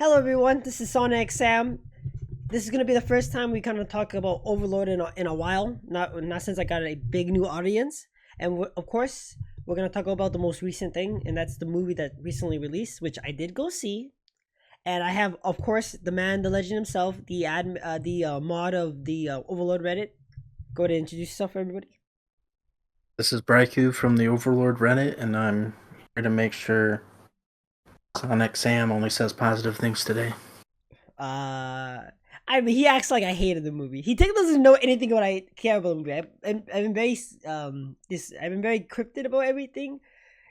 Hello everyone, this is Sonic Sam. This is gonna be the first time we kind of talk about Overlord in a while. Not since I got a big new audience, and of course we're gonna talk about the most recent thing, and that's the movie that recently released, which I did go see. And I have, of course, the man, the legend himself, the mod of the Overlord Reddit. Go ahead and introduce yourself, everybody. This is Braiku from the Overlord Reddit, and I'm here to make sure Sonic Sam only says positive things today. Uh, I mean, he acts like I hated the movie. He doesn't know anything about I care about the movie. I've been very I've been very cryptic about everything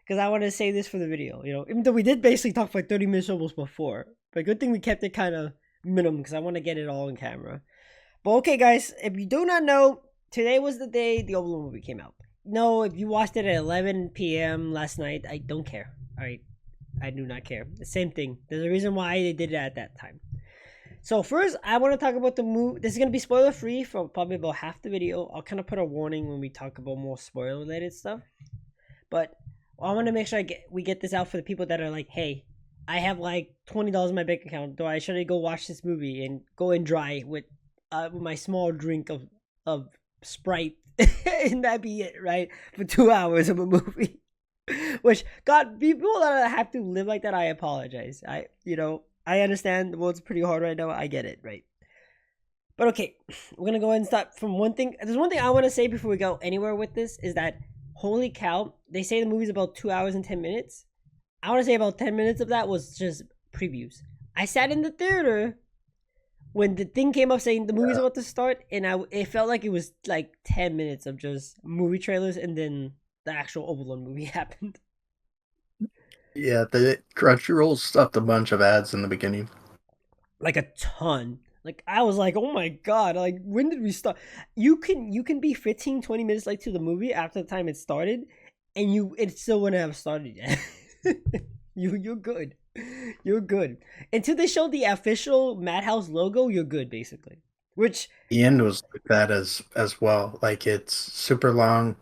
because I want to say this for the video. Even though we did basically talk for like 30 minutes almost before, but good thing we kept it kind of minimum because I want to get it all on camera. But okay, guys, if you do not know, today was the day the Overlord movie came out. No, if you watched it at 11 p.m. last night, I don't care. All right, I do not care. The same thing. There's a reason why they did it at that time. So first, I want to talk about the movie. This is gonna be spoiler free for probably about half the video. I'll kind of put a warning when we talk about more spoiler related stuff. But I want to make sure we get this out for the people that are like, hey, I have like $20 in my bank account. Do I should I go watch this movie and go in dry with my small drink of Sprite and that be it, right? For 2 hours of a movie. Which God, people that have to live like that, I apologize. I understand the world's pretty hard right now. I get it, right? But okay, we're gonna go ahead and start from one thing. There's one thing I want to say before we go anywhere with this is that holy cow, they say the movie's about 2 hours and 10 minutes. I want to say about 10 minutes of that was just previews. I sat in the theater when the thing came up saying the movie's about to start, and it felt like it was like 10 minutes of just movie trailers, and then the actual Overlord movie happened. Yeah, the Crunchyroll stuffed a bunch of ads in the beginning. Like a ton. Like I was like, oh my god, like when did we start? You can be 15, 20 minutes late to the movie after the time it started, and it still wouldn't have started yet. You're good. You're good. Until they show the official Madhouse logo, you're good basically. Which The end was like that as well. Like it's super long.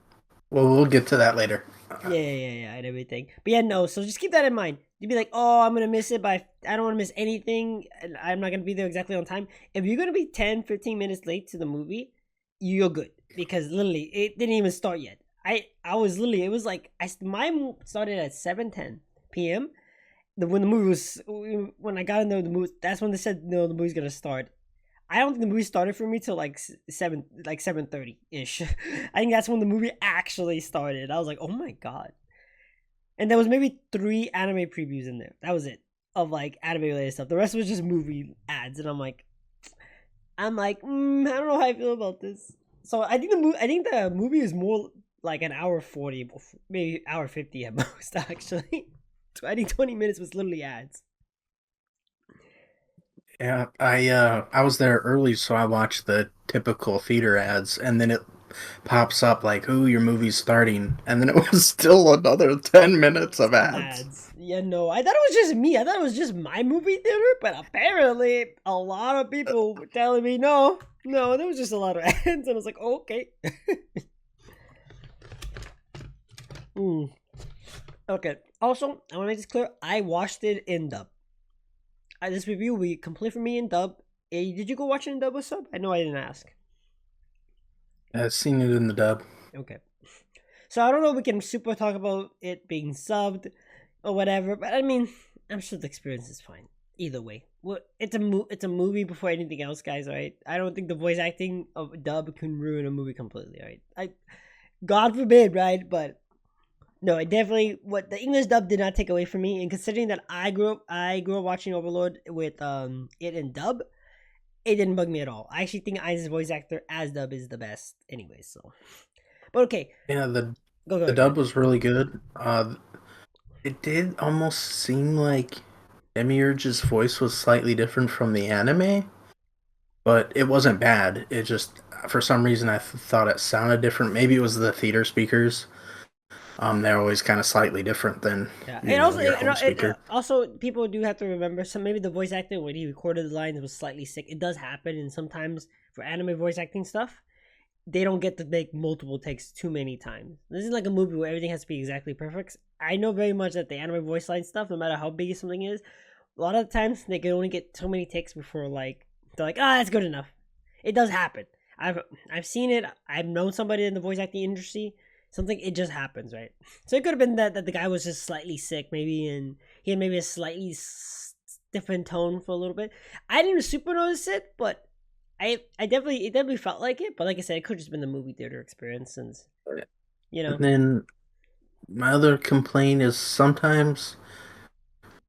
Well, we'll get to that later. yeah, and everything. But yeah, no. So just keep that in mind. You'd be like, oh, I'm gonna miss it, but I don't want to miss anything. And I'm not gonna be there exactly on time. If you're gonna be 10, 15 minutes late to the movie, you're good because literally it didn't even start yet. I was literally it was like mine started at 7:10 p.m. When the movie was when I got in there the movie, that's when they said no, the movie's gonna start. I don't think the movie started for me till like 7:30 ish. I think that's when the movie actually started. I was like, oh my god! And there was maybe 3 anime previews in there. That was it of like anime related stuff. The rest was just movie ads, and I don't know how I feel about this. So I think the movie is more like an hour 40, maybe hour 50 at most. Actually, I think 20 minutes was literally ads. Yeah, I was there early, so I watched the typical theater ads, and then it pops up like, "Ooh, your movie's starting," and then it was still another 10 minutes of ads. Ads. Yeah, no, I thought it was just me. I thought it was just my movie theater, but apparently a lot of people were telling me no, no, there was just a lot of ads, and I was like, oh, okay. Mm. Okay. Also, I want to make this clear. I watched it in dub. This review will be complete for me in dub. Did you go watch it in dub or sub? I know I didn't ask. I've seen it in the dub. Okay. So I don't know if we can super talk about it being subbed or whatever, but I mean, I'm sure the experience is fine either way. Well, it's a movie before anything else, guys. Right? I don't think the voice acting of dub can ruin a movie completely. Right? God forbid, right? But no, it definitely what the English dub did not take away from me. And considering that I grew up watching Overlord with it in dub, it didn't bug me at all. I actually think Ainz's voice actor as dub is the best, anyway. So, but okay, Yeah, the go the ahead. dub was really good. It did almost seem like Demyurge's voice was slightly different from the anime, but it wasn't bad. It just, for some reason, I thought it sounded different. Maybe it was the theater speakers. They're always kind of slightly different than, Yeah, and also, your home speaker. people do have to remember. So maybe the voice actor when he recorded the lines was slightly sick. It does happen, and sometimes for anime voice acting stuff, they don't get to make multiple takes too many times. This is like a movie where everything has to be exactly perfect. I know very much that the anime voice line stuff, no matter how big something is, a lot of times they can only get so many takes before like they're like, ah, that's good enough. It does happen. I've I've seen it. I've known somebody in the voice acting industry. Something it just happens, right? So it could have been that the guy was just slightly sick, maybe, and he had maybe a slightly different tone for a little bit. I didn't super notice it, but I definitely it definitely felt like it. But like I said, it could have just been the movie theater experience, since you And know. then my other complaint is sometimes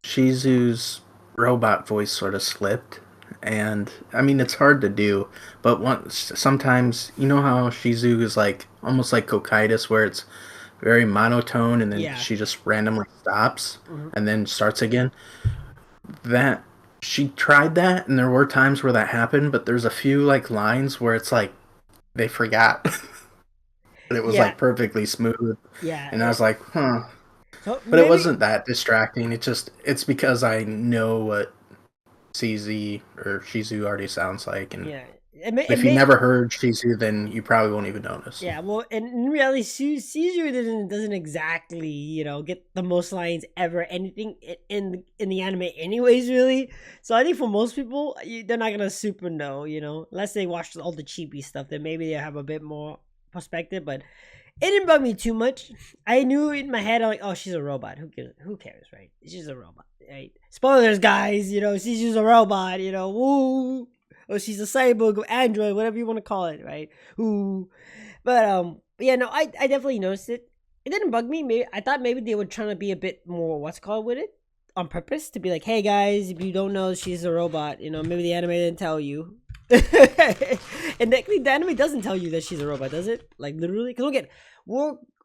Shizu's robot voice sort of slipped. And I mean, it's hard to do, but once sometimes you know how Shizu is like almost like Kokaitis, where it's very monotone and then Yeah. she just randomly stops Hmm. and then starts again. That she tried that, and there were times where that happened, but there's a few like lines where it's like they forgot. But it was Yeah. like perfectly smooth, Yeah. and I was like, huh. So But it maybe. wasn't that distracting. It's because I know what CZ or Shizu already sounds like, and Yeah. It if you may. never heard Shizu, then you probably won't even notice. Yeah, well, and in reality, Caesar doesn't exactly get the most lines ever anything in the anime, anyways. Really, so I think for most people, they're not gonna super know, unless they watch all the cheapy stuff. Then maybe they have a bit more perspective. But it didn't bug me too much. I knew in my head, I'm like, oh, she's a robot. Who cares? Who cares, right? She's a robot, right? Spoilers, guys. She's a robot. Woo. Or she's a cyborg or android, whatever you want to call it, right? Who but yeah, no, I definitely noticed it. It didn't bug me. Maybe I thought maybe they were trying to be a bit more what's called with it on purpose to be like, hey guys, if you don't know she's a robot, maybe the anime didn't tell you. And the anime doesn't tell you that she's a robot, does it? Like literally, because look at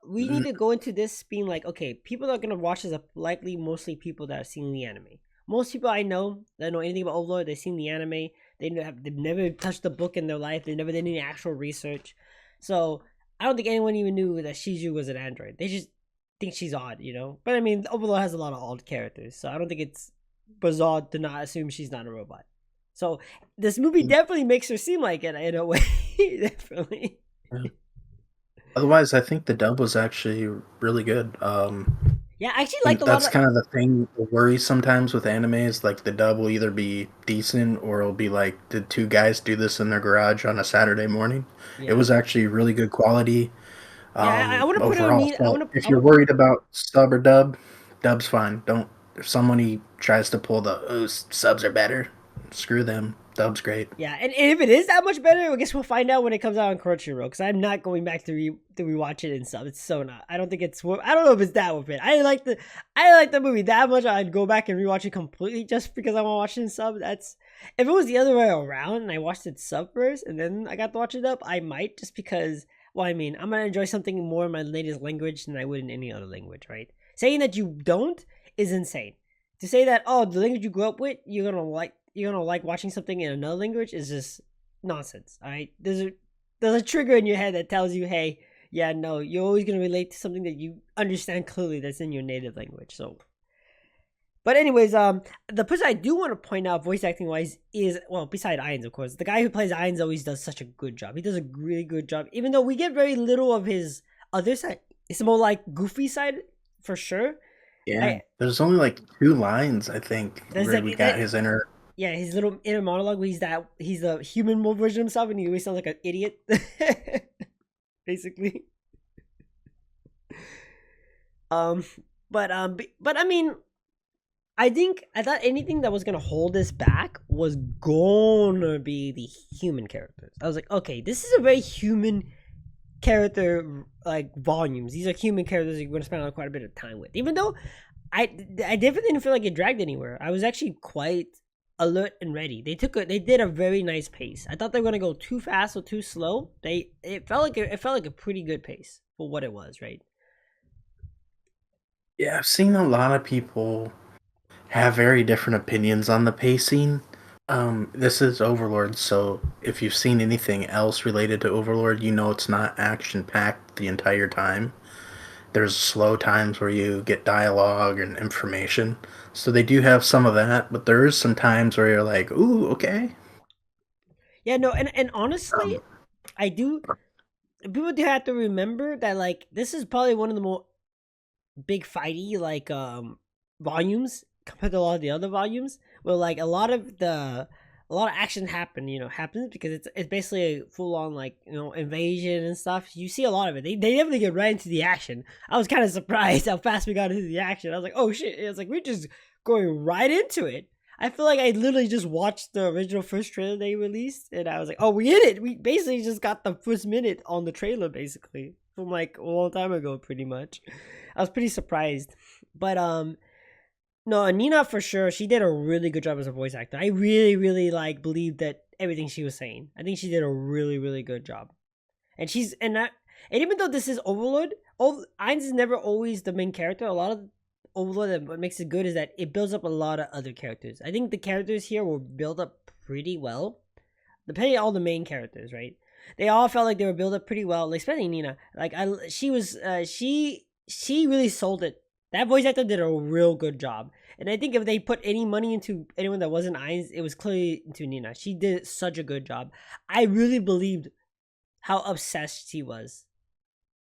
we need to go into this being like, okay, people that are gonna watch this are likely mostly people that have seen the anime. Most people I know that know anything about Overlord, they've seen the anime. They've never touched a book in their life. They never did any actual research. So I don't think anyone even knew that Shizu was an android. They just think she's odd. But I mean, Overlord has a lot of odd characters, so I don't think it's bizarre to not assume she's not a robot. So this movie definitely makes her seem like it in a way. Definitely. Otherwise, I think the dub was actually really good. Yeah, I actually liked And a lot that's of. kind of the thing, the worry sometimes with animes. Like the dub will either be decent or it'll be like, did two guys do this in their garage on a Saturday morning? It Yeah, was actually really good quality. yeah. I want to put her in Overall. need. I So want to. if you're worried about sub or dub, dub's fine. Don't if somebody tries to pull the subs are better, screw them. Dub's great. Yeah, and if it is that much better, I guess we'll find out when it comes out on Crunchyroll. Because I'm not going back to rewatch it in sub. It's so not. I don't think it's. I don't know if it's that worth it. I like the movie that much. I'd go back and rewatch it completely just because I want to watch it in sub. That's if it was the other way around and I watched it sub first and then I got to watch it up. I might just because. Well, I mean, I'm gonna enjoy something more in my native language than I would in any other language, right? Saying that you don't is insane. To say that the language you grew up with, you're gonna like watching something in another language is just nonsense. All right, there's a trigger in your head that tells you, hey, yeah, no, you're always gonna relate to something that you understand clearly that's in your native language. So, but anyways, the person I do want to point out, voice acting wise, is well, beside Irons, of course, the guy who plays Irons always does such a good job. He does a really good job, even though we get very little of his other side. It's more like goofy side for sure. Yeah. I There's only like two lines, I think, there's where we like got that. his inner. Yeah, his little inner monologue where he's the human version of himself and he always sounds like an idiot. Basically. Um but I mean, I thought anything that was gonna hold this back was gonna be the human characters. I was like, okay, this is a very human character like volumes. These are human characters you're gonna spend quite a bit of time with. Even though I definitely didn't feel like it dragged anywhere. I was actually quite alert and ready. They did a very nice pace. I thought they were gonna go too fast or too slow. It felt like a pretty good pace for what it was, right? Yeah, I've seen a lot of people have very different opinions on the pacing. This is Overlord, so if you've seen anything else related to Overlord, you know it's not action packed the entire time. There's slow times where you get dialogue and information. So they do have some of that, but there is some times where you're like, ooh, okay. Yeah, no, and honestly, Um, I do. People do have to remember that like this is probably one of the more big fighty like volumes compared to a lot of the other volumes, where like a lot of action happens because it's basically a full on like invasion and stuff. You see a lot of it. They definitely get right into the action. I was kind of surprised how fast we got into the action. I was like, oh shit! It's like we're just going right into it. I feel like I literally just watched the original first trailer they released, and I was like, oh, we in it. We basically just got the first minute on the trailer, basically from like a long time ago, pretty much. I was pretty surprised, but no, Nina for sure. She did a really good job as a voice actor. I really, really like believed that everything she was saying. I think she did a really, really good job. And and even though this is Overlord, Ainz is never always the main character. A lot of Overlord, that what makes it good is that it builds up a lot of other characters. I think the characters here were built up pretty well. Depending on all the main characters, right? They all felt like they were built up pretty well, like, especially Nina. Like she was, she really sold it. That voice actor did a real good job. And I think if they put any money into anyone that wasn't Ainz, it was clearly into Nina. She did such a good job. I really believed how obsessed she was.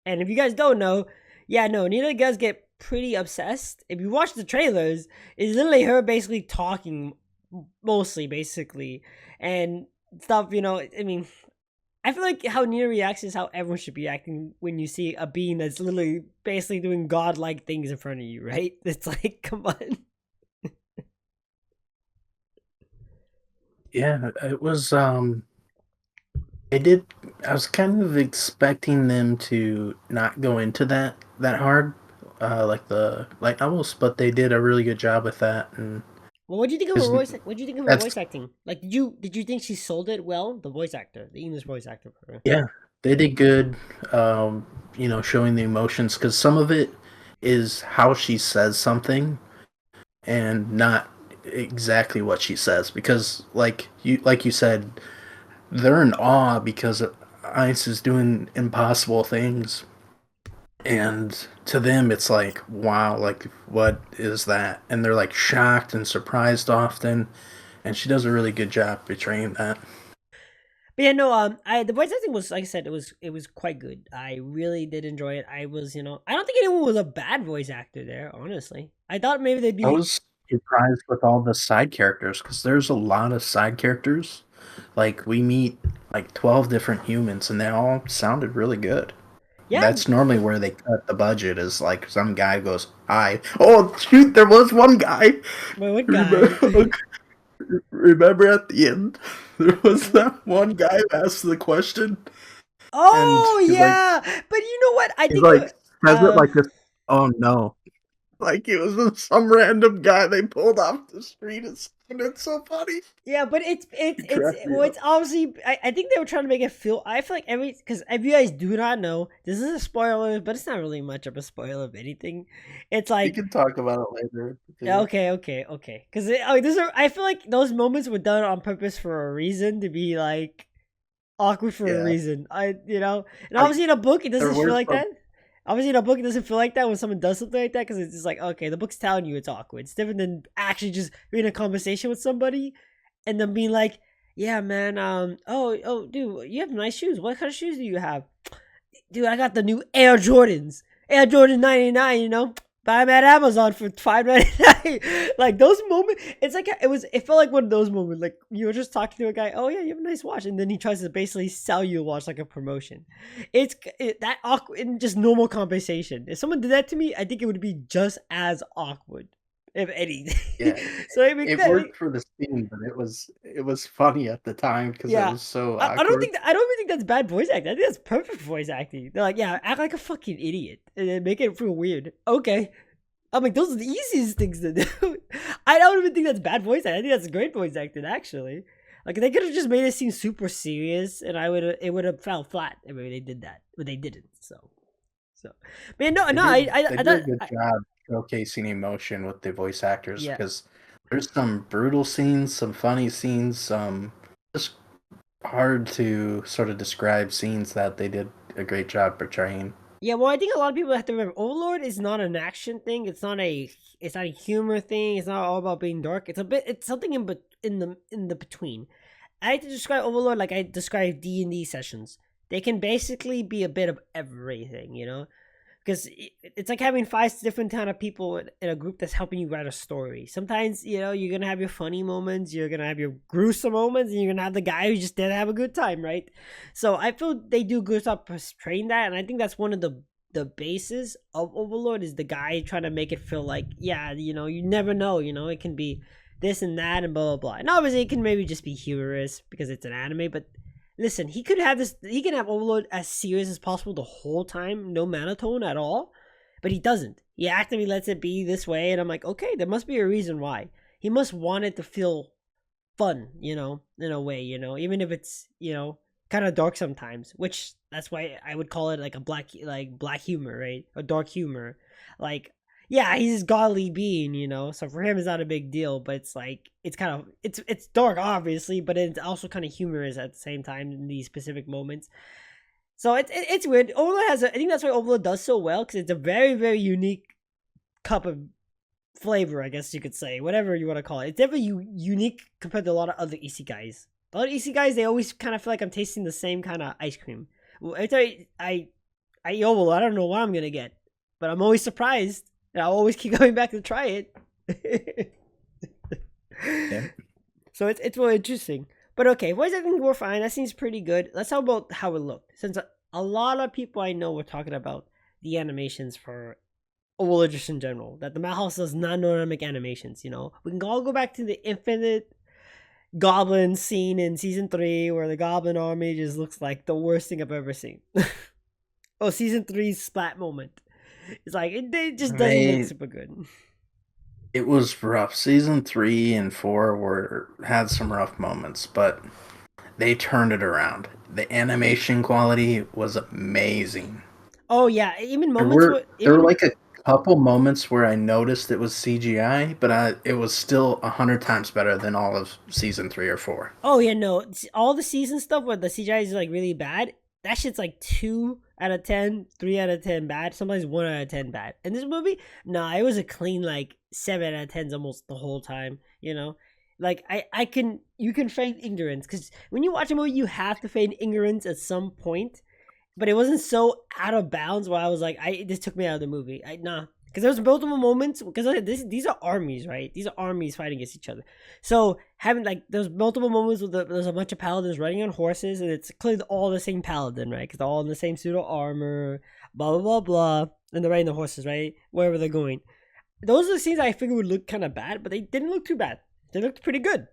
And if you guys don't know, yeah, no, Nina does get pretty obsessed. If you watch the trailers, it's literally her basically talking mostly, basically, and stuff. I mean, I feel like how Nina reacts is how everyone should be acting when you see a being that's literally basically doing godlike things in front of you, right? It's like, come on. Yeah, it was I did. I was kind of expecting them to not go into that hard, like the light novels, but they did a really good job with that. And Well, what do you think of her because voice? What do you think of her that's voice acting? Like, did you think she sold it well? The voice actor, the English voice actor for her. yeah, they did good. Showing the emotions because some of it is how she says something and not exactly what she says. Because like you said, they're in awe because Ice is doing impossible things. And to them, it's like, wow, like, what is that? And they're like shocked and surprised often. And she does a really good job portraying that. But yeah, no, the voice acting was, like I said, it was quite good. I really did enjoy it. I don't think anyone was a bad voice actor there. Honestly, I thought maybe they'd I be. was surprised with all the side characters because there's a lot of side characters. Like, we meet like 12 different humans, and they all sounded really good. Yeah, That's normally where they cut the budget, is like some guy goes, hi. Oh, shoot, there was one guy. but what guy? Remember, remember at the end, there was that one guy who asked the question, and Oh yeah, but you know what? I he's think. like, says it like this, oh no. Like it was just some random guy they pulled off the street. It's so funny. Yeah, but It cracked me well, up. it's obviously. I think they were trying to make it feel. I feel like because if you guys do not know, this is a spoiler, but it's not really much of a spoiler of anything. It's We like, can talk about it later. yeah, Too. okay. Because I feel like those moments were done on purpose for a reason, to be like awkward for a Yeah, reason. And I, obviously in a book it there doesn't feel were like some. that. Obviously in a book it doesn't feel like that when someone does something like that, because it's just like, okay, the book's telling you it's awkward. It's different than actually just being in a conversation with somebody and then being like, yeah, man, oh, dude, you have nice shoes. What kind of shoes do you have? Dude, I got the new Air Jordans. Air Jordan 99, buy them at Amazon for $5.99. Like those moments, it's like it felt like one of those moments. Like you were just talking to a guy, oh yeah, you have a nice watch, and then he tries to basically sell you a watch like a promotion. That awkward and just normal conversation. If someone did that to me, I think it would be just as awkward, if anything. Yeah, So I mean, it worked for the scene, but it was funny at the time because it yeah. was so I don't awkward. think I don't even think that's bad voice acting. I think that's perfect voice acting. They're like, yeah, act like a fucking idiot and then make it feel weird. Okay. I'm like, those are the easiest things to do. I don't even think that's bad voice acting. I think that's great voice acting, actually. Like they could have just made it seem super serious, and it would have fell flat if they did that, but they didn't. So, man, no, They no, did I they did thought, a good job showcasing emotion with the voice actors yeah, because there's some brutal scenes, some funny scenes, some just hard to sort of describe scenes that they did a great job portraying. yeah. Well, I think a lot of people have to remember, Overlord is not an action thing. It's not a humor thing. It's not all about being dark. It's something in the between. I like to describe Overlord like I describe D&D sessions. They can basically be a bit of everything. because it's like having five different kind of people in a group that's helping you write a story. Sometimes you're gonna have your funny moments, you're gonna have your gruesome moments, and you're gonna have the guy who just didn't have a good time, right? So I feel they do good stuff portraying that, and I think that's one of the bases of Overlord is the guy trying to make it feel like, yeah, you never know, it can be this and that and blah blah blah. And obviously it can maybe just be humorous because it's an anime, but listen, he can have Overlord as serious as possible the whole time, no monotone at all, but he doesn't. He actively lets it be this way, and I'm like, okay, there must be a reason why. He must want it to feel fun, in a way, even if it's, kind of dark sometimes, which that's why I would call it like a black humor, right? A dark humor. Like, yeah, he's this godly being, so for him it's not a big deal, but it's like it's kind of it's dark obviously, but it's also kind of humorous at the same time in these specific moments. So it's weird. Overlord I think that's why Overlord does so well, because it's a very, very unique cup of flavor, I guess you could say, whatever you want to call it. It's definitely unique compared to a lot of other isekais. A lot of isekais, they always kind of feel like I'm tasting the same kind of ice cream. Every time I eat Overlord, I don't know what I'm gonna get, but I'm always surprised, and I'll always keep going back to try it. Yeah. So it's really interesting. But okay, voice acting we're fine. That seems pretty good. Let's talk about how it looked. Since a lot of people I know were talking about the animations for Overlord just in general, that the Madhouse does not know how to make animations. We can all go back to the Infinite Goblin scene in season 3 where the Goblin army just looks like the worst thing I've ever seen. Oh, season 3's splat moment. It's like it just doesn't look super good. It was rough. Season 3 and 4 had some rough moments, but they turned it around. The animation quality was amazing. Oh yeah, even There moments were where there were even like a couple moments where I noticed it was CGI, but it was still 100 times better than all of season 3 or 4. oh yeah, no, all the season stuff where the CGI is like really bad. That shit's like 2 out of 10, 3 out of 10 bad, sometimes 1 out of 10 bad. In this movie, nah, it was a clean like 7 out of 10s almost the whole time. Like you can feign ignorance because when you watch a movie, you have to feign ignorance at some point, but it wasn't so out of bounds where I was like, this took me out of the movie. Nah, because there's multiple moments because these are armies, right? These are armies fighting against each other. So having like there's multiple moments where there's a bunch of paladins riding on horses, and it's clearly all the same paladin, right? Because they're all in the same pseudo armor, blah blah blah blah, and they're riding the horses, right? Wherever they're going. Those are the scenes I figured would look kind of bad, but they didn't look too bad. They looked pretty good.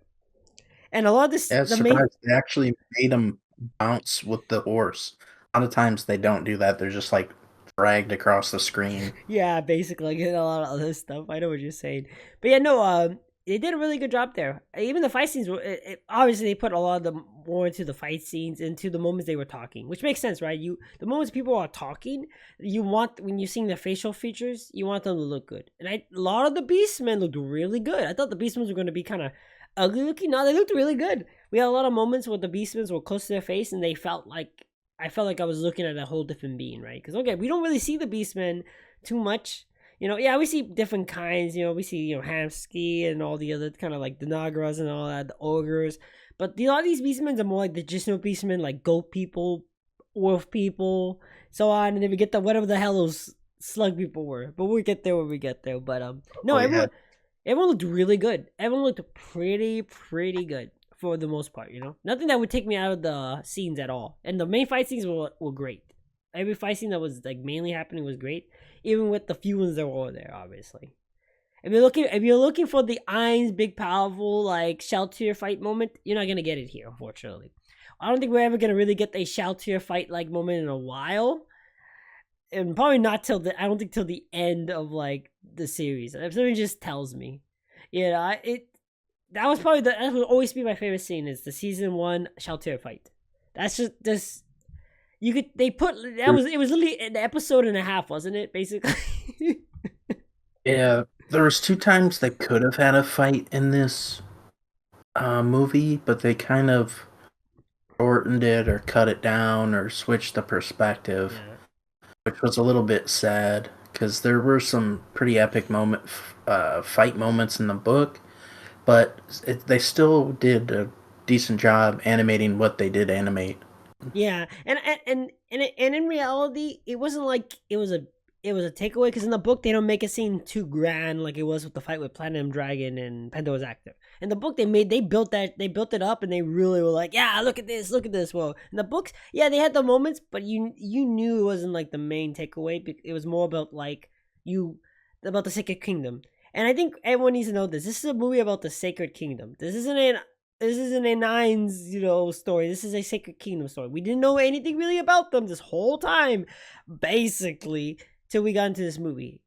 And a lot of this, I was the main, surprised they actually made them bounce with the horse. A lot of times they don't do that. They're just like dragged across the screen. yeah, basically, like a lot of other stuff. I know what you're saying, but yeah, no, they did a really good job there. Even the fight scenes were obviously they put a lot of the more into the fight scenes, into the moments they were talking, which makes sense, right? The moments people are talking, you want when you're seeing the facial features, you want them to look good. And a lot of the Beastmen looked really good. I thought the Beastmen were going to be kind of ugly looking. No, they looked really good. We had a lot of moments where the Beastmen were close to their face, and they felt like I felt like I was looking at a whole different being, right? Because okay, we don't really see the Beastmen too much. Yeah, we see different kinds. We see Hamsky and all the other kind of like the Nagaras and all that, the ogres. But a lot of these Beastmen are more like the Jisno Beastmen, like goat people, wolf people, so on. And then we get the whatever the hell those slug people were. But we'll get there when we get there. But no, Oh yeah, everyone looked really good. Everyone looked pretty good for the most part. Nothing that would take me out of the scenes at all. And the main fight scenes were great. Every fight scene that was like mainly happening was great, even with the few ones that were there. Obviously, if you're looking for the Ainz big powerful like Shalltear fight moment, you're not gonna get it here, unfortunately. I don't think we're ever gonna really get a Shalltear fight like moment in a while, and probably not I don't think till the end of like the series. If something just tells me, that was probably that will always be my favorite scene is the season 1 Shalltear fight. That's just it was literally an episode and a half, wasn't it, basically? yeah. There was 2 times they could have had a fight in this movie, but they kind of shortened it or cut it down or switched the perspective, Yeah. which was a little bit sad because there were some pretty epic fight moments in the book, but they still did a decent job animating what they did animate. Yeah, and in reality, it wasn't like it was a it was a takeaway because in the book they don't make it seem too grand like it was with the fight with Platinum Dragon and Pandora's Actor. In the book they built it up and they really were like, yeah, look at this. Well, in the books, yeah, they had the moments, but you knew it wasn't like the main takeaway. It was more about like about the Sacred Kingdom. And I think everyone needs to know this. This is a movie about the Sacred Kingdom. This isn't a Nines, story. This is a Sacred Kingdom story. We didn't know anything really about them this whole time, basically, till we got into this movie.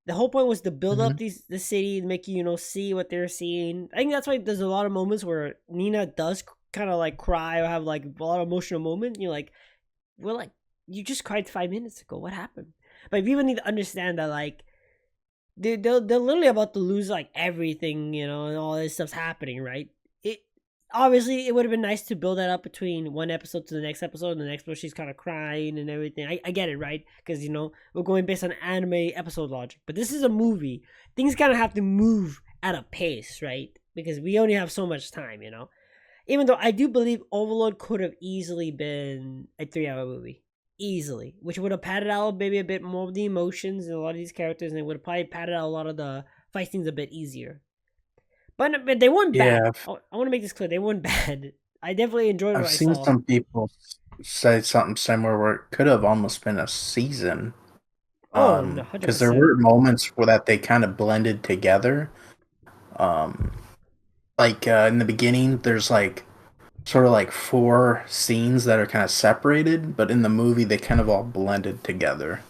The whole point was to build up the city and make you, see what they're seeing. I think that's why there's a lot of moments where Nina does kind of like cry or have like a lot of emotional moments. You're like, you just cried 5 minutes ago. What happened? But people need to understand that like they're literally about to lose like everything, and all this stuff's happening, right? Obviously, it would have been nice to build that up between one episode to the next episode. And the next one, she's kind of crying and everything. I get it, right? Because, we're going based on anime episode logic. But this is a movie. Things kind of have to move at a pace, right? Because we only have so much time, Even though I do believe Overlord could have easily been a 3-hour movie. Easily. Which would have padded out maybe a bit more of the emotions in a lot of these characters. And it would have probably padded out a lot of the fight scenes a bit easier. But they weren't bad. I want to make this clear. They weren't bad. I definitely enjoyed what I saw. I've seen some people say something similar where it could have almost been a season. Oh, no, 100%. Because there were moments where that they kind of blended together. Like in the beginning, there's like sort of like 4 scenes that are kind of separated, but in the movie they kind of all blended together.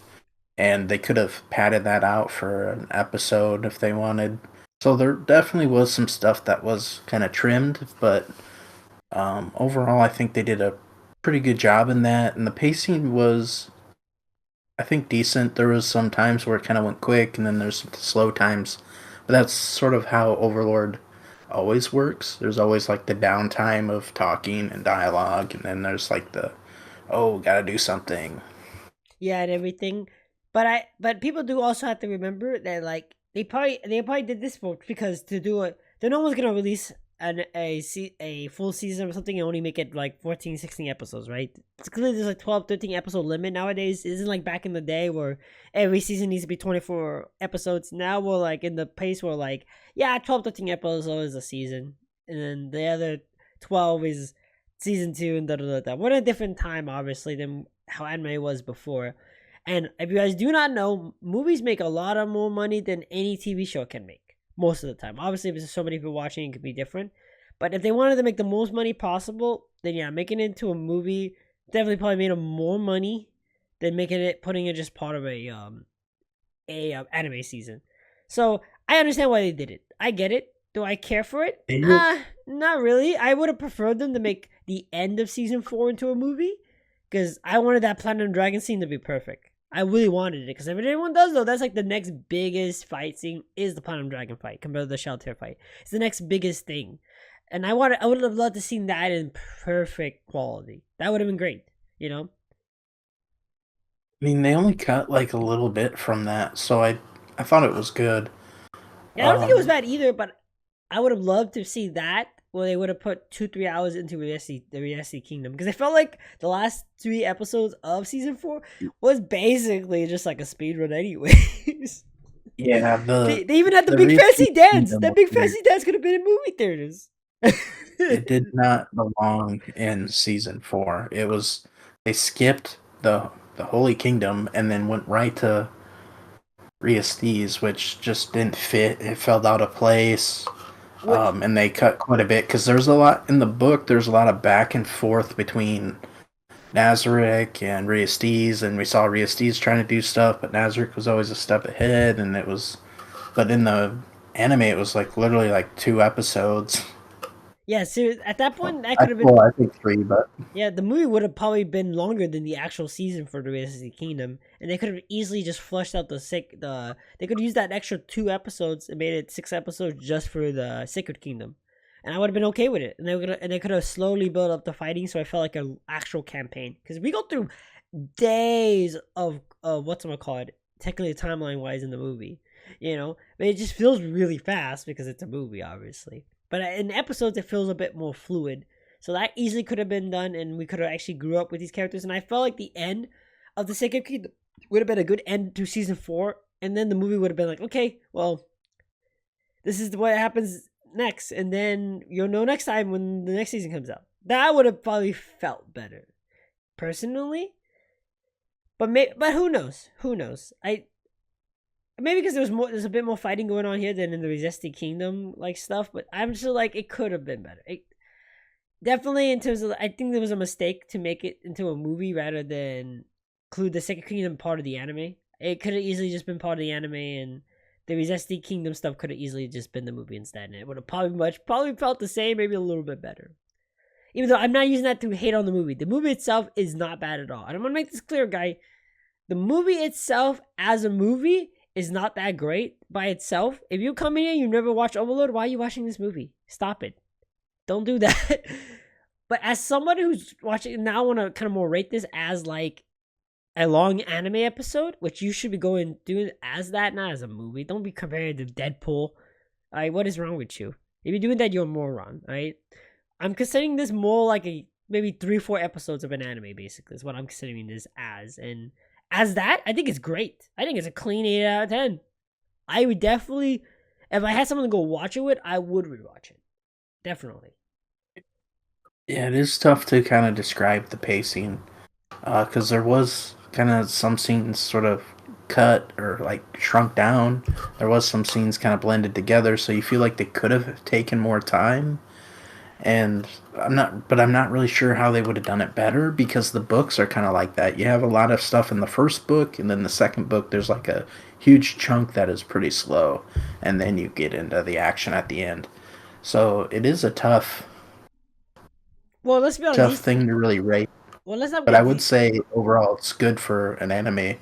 And they could have padded that out for an episode if they wanted. So there definitely was some stuff that was kind of trimmed, but overall I think they did a pretty good job in that. And the pacing was, I think, decent. There was some times where it kind of went quick, and then there's some slow times. But that's sort of how Overlord always works. There's always like the downtime of talking and dialogue, and then there's like the, gotta do something. Yeah, and everything. But people do also have to remember that like they probably did this because to do it, they're no one's gonna release a full season or something and only make it like 14, 16 episodes, right? It's clearly there's like 12, 13 episode limit nowadays. It isn't like back in the day where every season needs to be 24 episodes. Now we're like in the pace where like, yeah, 12, 13 episodes is a season. And then the other 12 is season 2 and da. We're in a different time, obviously, than how anime was before. And if you guys do not know, movies make a lot of more money than any TV show can make. Most of the time. Obviously, if there's so many people watching, it could be different. But if they wanted to make the most money possible, then yeah, making it into a movie definitely probably made them more money than putting it just part of a anime season. So I understand why they did it. I get it. Do I care for it? Not really. I would have preferred them to make the end of season 4 into a movie because I wanted that Platinum Dragon scene to be perfect. I really wanted it because if anyone does though, that's like the next biggest fight scene is the Platinum Dragon fight compared to the Shelter fight. It's the next biggest thing, and I would have loved to see that in perfect quality. That would have been great, I mean, they only cut like a little bit from that, so I thought it was good. Yeah, I don't think it was bad either, but I would have loved to see that where they would have put 2-3 hours into the Reality Kingdom because I felt like the last 3 episodes of season 4 was basically just like a speed run anyways. Yeah, they even had the big fancy dance. That big fancy dance could have been in movie theaters. It did not belong in season 4. They skipped the Holy Kingdom and then went right to Riestes, which just didn't fit. It felt out of place. And they cut quite a bit because there's a lot in the book. There's a lot of back and forth between Nazarick and Riestes, and we saw Riestes trying to do stuff, but Nazarick was always a step ahead. But in the anime, it was like literally like 2 episodes. Yeah, so at that point, that could have been. Well, I think 3, but yeah, the movie would have probably been longer than the actual season for the Reality Kingdom, and they could have easily just flushed out They could use that extra 2 episodes and made it 6 episodes just for the Sacred Kingdom, and I would have been okay with it. And they could have slowly built up the fighting, so I felt like an actual campaign because we go through days of whatchamacallit, technically timeline wise in the movie, but it just feels really fast because it's a movie, obviously. But in episodes, it feels a bit more fluid. So that easily could have been done, and we could have actually grew up with these characters. And I felt like the end of the Sacred Kingdom would have been a good end to season 4, and then the movie would have been like, okay, well, this is what happens next, and then you'll know next time when the next season comes out. That would have probably felt better, personally. But who knows? Who knows? Maybe because there's a bit more fighting going on here than in the Resisting Kingdom like stuff. But I'm just like, it could have been better. Definitely in terms of, I think there was a mistake to make it into a movie rather than include the Second Kingdom part of the anime. It could have easily just been part of the anime, and the Resisting Kingdom stuff could have easily just been the movie instead, and it would have probably felt the same, maybe a little bit better. Even though I'm not using that to hate on the movie. The movie itself is not bad at all. And I'm going to make this clear, guy. The movie itself, as a movie, is not that great by itself. If you come in here and you've never watched Overlord, why are you watching this movie? Stop it. Don't do that. But as someone who's watching now, I want to kind of more rate this as like a long anime episode, which you should be doing as that, not as a movie. Don't be comparing it to Deadpool. All right, what is wrong with you? If you're doing that, you're a moron. All right. I'm considering this more like maybe 3-4 episodes of an anime, basically, is what I'm considering this as. And as that, I think it's great. I think it's a clean 8 out of 10. I would definitely, if I had someone to go watch it with, I would rewatch it. Definitely. Yeah, it is tough to kind of describe the pacing, because there was kind of some scenes sort of cut or like shrunk down. There was some scenes kind of blended together, so you feel like they could have taken more time. And I'm not really sure how they would have done it better, because the books are kind of like that. You have a lot of stuff in the first book, and then the second book there's like a huge chunk that is pretty slow, and then you get into the action at the end. So it is a tough let's be honest, thing to really rate. Well, let's not. But I would say overall it's good for an anime.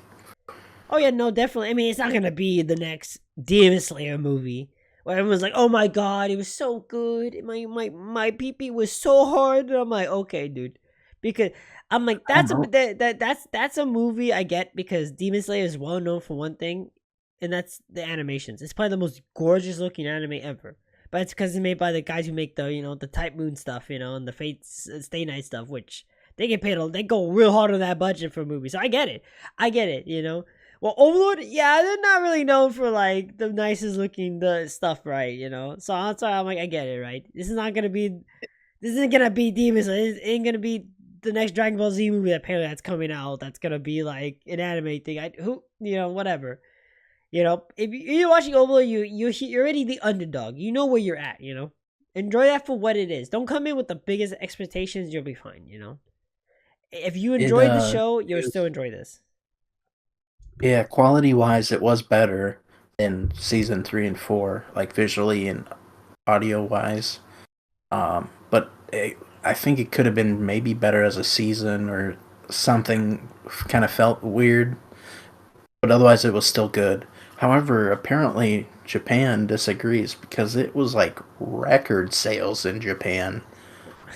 Oh yeah, no, definitely. I mean, it's not gonna be the next Demon Slayer movie where everyone's like, "Oh my god, it was so good. My pee was so hard." And I'm like, "Okay, dude," because I'm like, that's a movie I get, because Demon Slayer is well known for one thing, and that's the animations. It's probably the most gorgeous looking anime ever. But it's because it's made by the guys who make the the Type Moon stuff, and the Fate Stay Night stuff, which they get paid. They go real hard on that budget for a movie. So I get it. Well, Overlord, yeah, they're not really known for like the nicest looking stuff, right? So I'm sorry, I'm like, I get it, right? This isn't gonna be Demon Slayer. It ain't gonna be the next Dragon Ball Z movie apparently that's coming out. That's gonna be like an anime thing. Whatever. If you're watching Overlord, you're already the underdog. You know where you're at. Enjoy that for what it is. Don't come in with the biggest expectations. You'll be fine. If you enjoyed the show, you'll still enjoy this. Yeah, quality-wise, it was better than season 3 and 4, like visually and audio-wise. But I think it could have been maybe better as a season, or something kind of felt weird. But otherwise, it was still good. However, apparently Japan disagrees, because it was like record sales in Japan.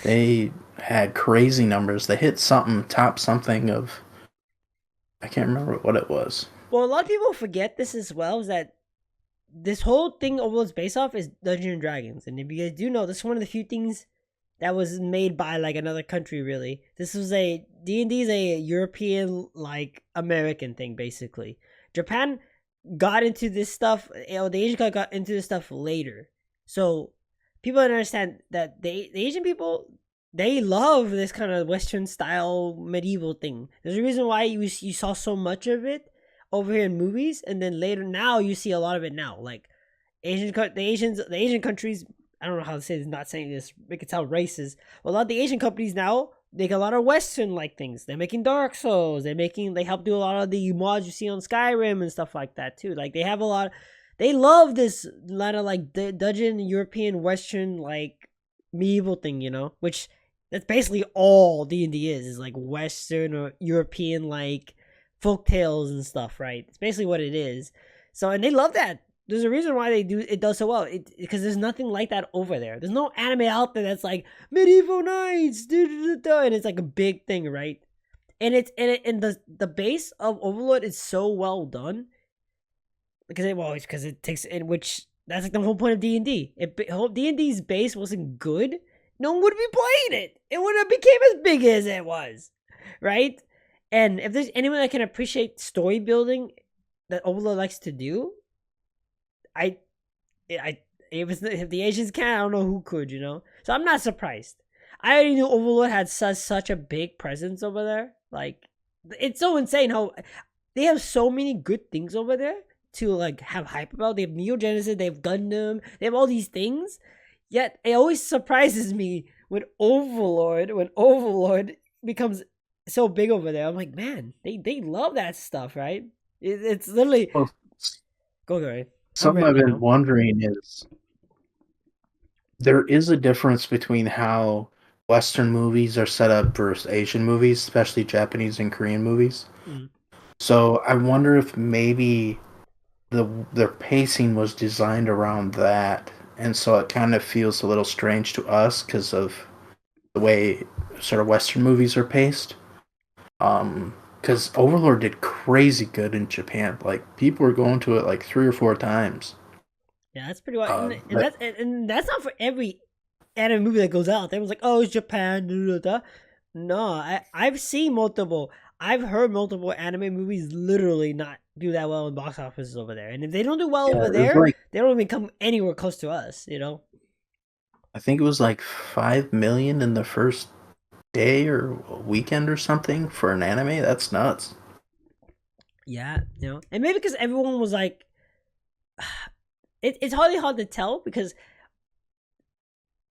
They had crazy numbers. They hit top something of, I can't remember what it was. Well, a lot of people forget this as well, is that this whole thing Overlord's based off is Dungeons and Dragons. And if you guys do know, this is one of the few things that was made by like another country, really. This was D&D is a European, like American thing, basically. Japan got into this stuff, the Asian got into this stuff later. So people understand that the Asian people, they love this kind of Western style medieval thing. There's a reason why you saw so much of it over here in movies, and then later now you see a lot of it now. Like the Asian countries, I don't know how to say this, not saying this, make it sound racist. Well, a lot of the Asian companies now make a lot of Western like things. They're making Dark Souls. They help do a lot of the mods you see on Skyrim and stuff like that too. Like they love this lot of like dungeon European Western like medieval thing, which that's basically all D&D is like Western or European like folk tales and stuff, right? It's basically what it is. So, and they love that. There's a reason why it does so well. Because there's nothing like that over there. There's no anime out there that's like medieval knights, and it's like a big thing, right? And the base of Overlord is so well done, because it takes, in which that's like the whole point of D&D. If D&D's base wasn't good, no one would be playing it. It wouldn't have became as big as it was, right? And if there's anyone that can appreciate story building that Overlord likes to do, I, I, if the Asians can, I don't know who could, you know. So I'm not surprised. I already knew Overlord had such a big presence over there. Like, it's so insane how they have so many good things over there to like have hype about. They have Neo Genesis, they have Gundam, they have all these things. Yet it always surprises me when Overlord becomes so big over there. I'm like, man, they love that stuff, right? It's literally Well, go ahead. I'm something I've rambling been now. wondering is there is a difference between how Western movies are set up versus Asian movies, especially Japanese and Korean movies. Mm. So I wonder if maybe their pacing was designed around that, and so it kind of feels a little strange to us because of the way sort of Western movies are paced. Because Overlord did crazy good in Japan. Like people were going to it like 3 or 4 times. Yeah, that's pretty wild, That and that's not for every anime movie that goes out. They was like, oh, it's Japan. Da, da, da. No, I've seen multiple. I've heard multiple anime movies literally not do that well in box offices over there, and if they don't do well yeah, over it was there, like they don't even come anywhere close to us. You know? I think it was like 5 million in the first day or weekend or something for an anime. That's nuts. Yeah, you know, and maybe because everyone was like, it's hardly hard to tell because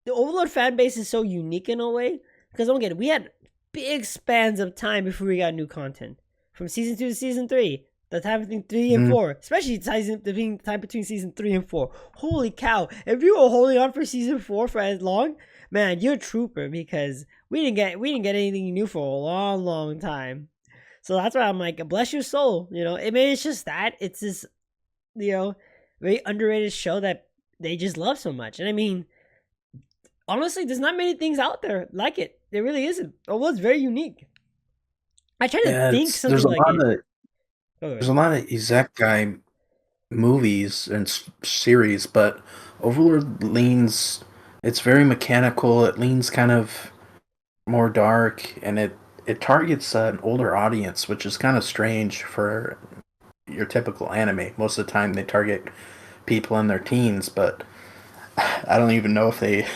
the Overlord fan base is so unique in a way. Because don't get it, we had big spans of time before we got new content from season 2 to season 3. The time between 3 and 4, especially the time between season 3 and 4. Holy cow! If you were holding on for season 4 for as long, man, you're a trooper because we didn't get anything new for a long, long time. So that's why I'm like, bless your soul. You know, I mean, it's just that it's this, you know, very underrated show that they just love so much. And I mean, honestly, there's not many things out there like it. There really isn't. Although it's very unique. I try to Yeah, think it's something like it. there's Okay. a lot of isekai movies and series, but Overlord leans. It's very mechanical. It leans kind of more dark, and it targets an older audience, which is kind of strange for your typical anime. Most of the time, they target people in their teens, but I don't even know if they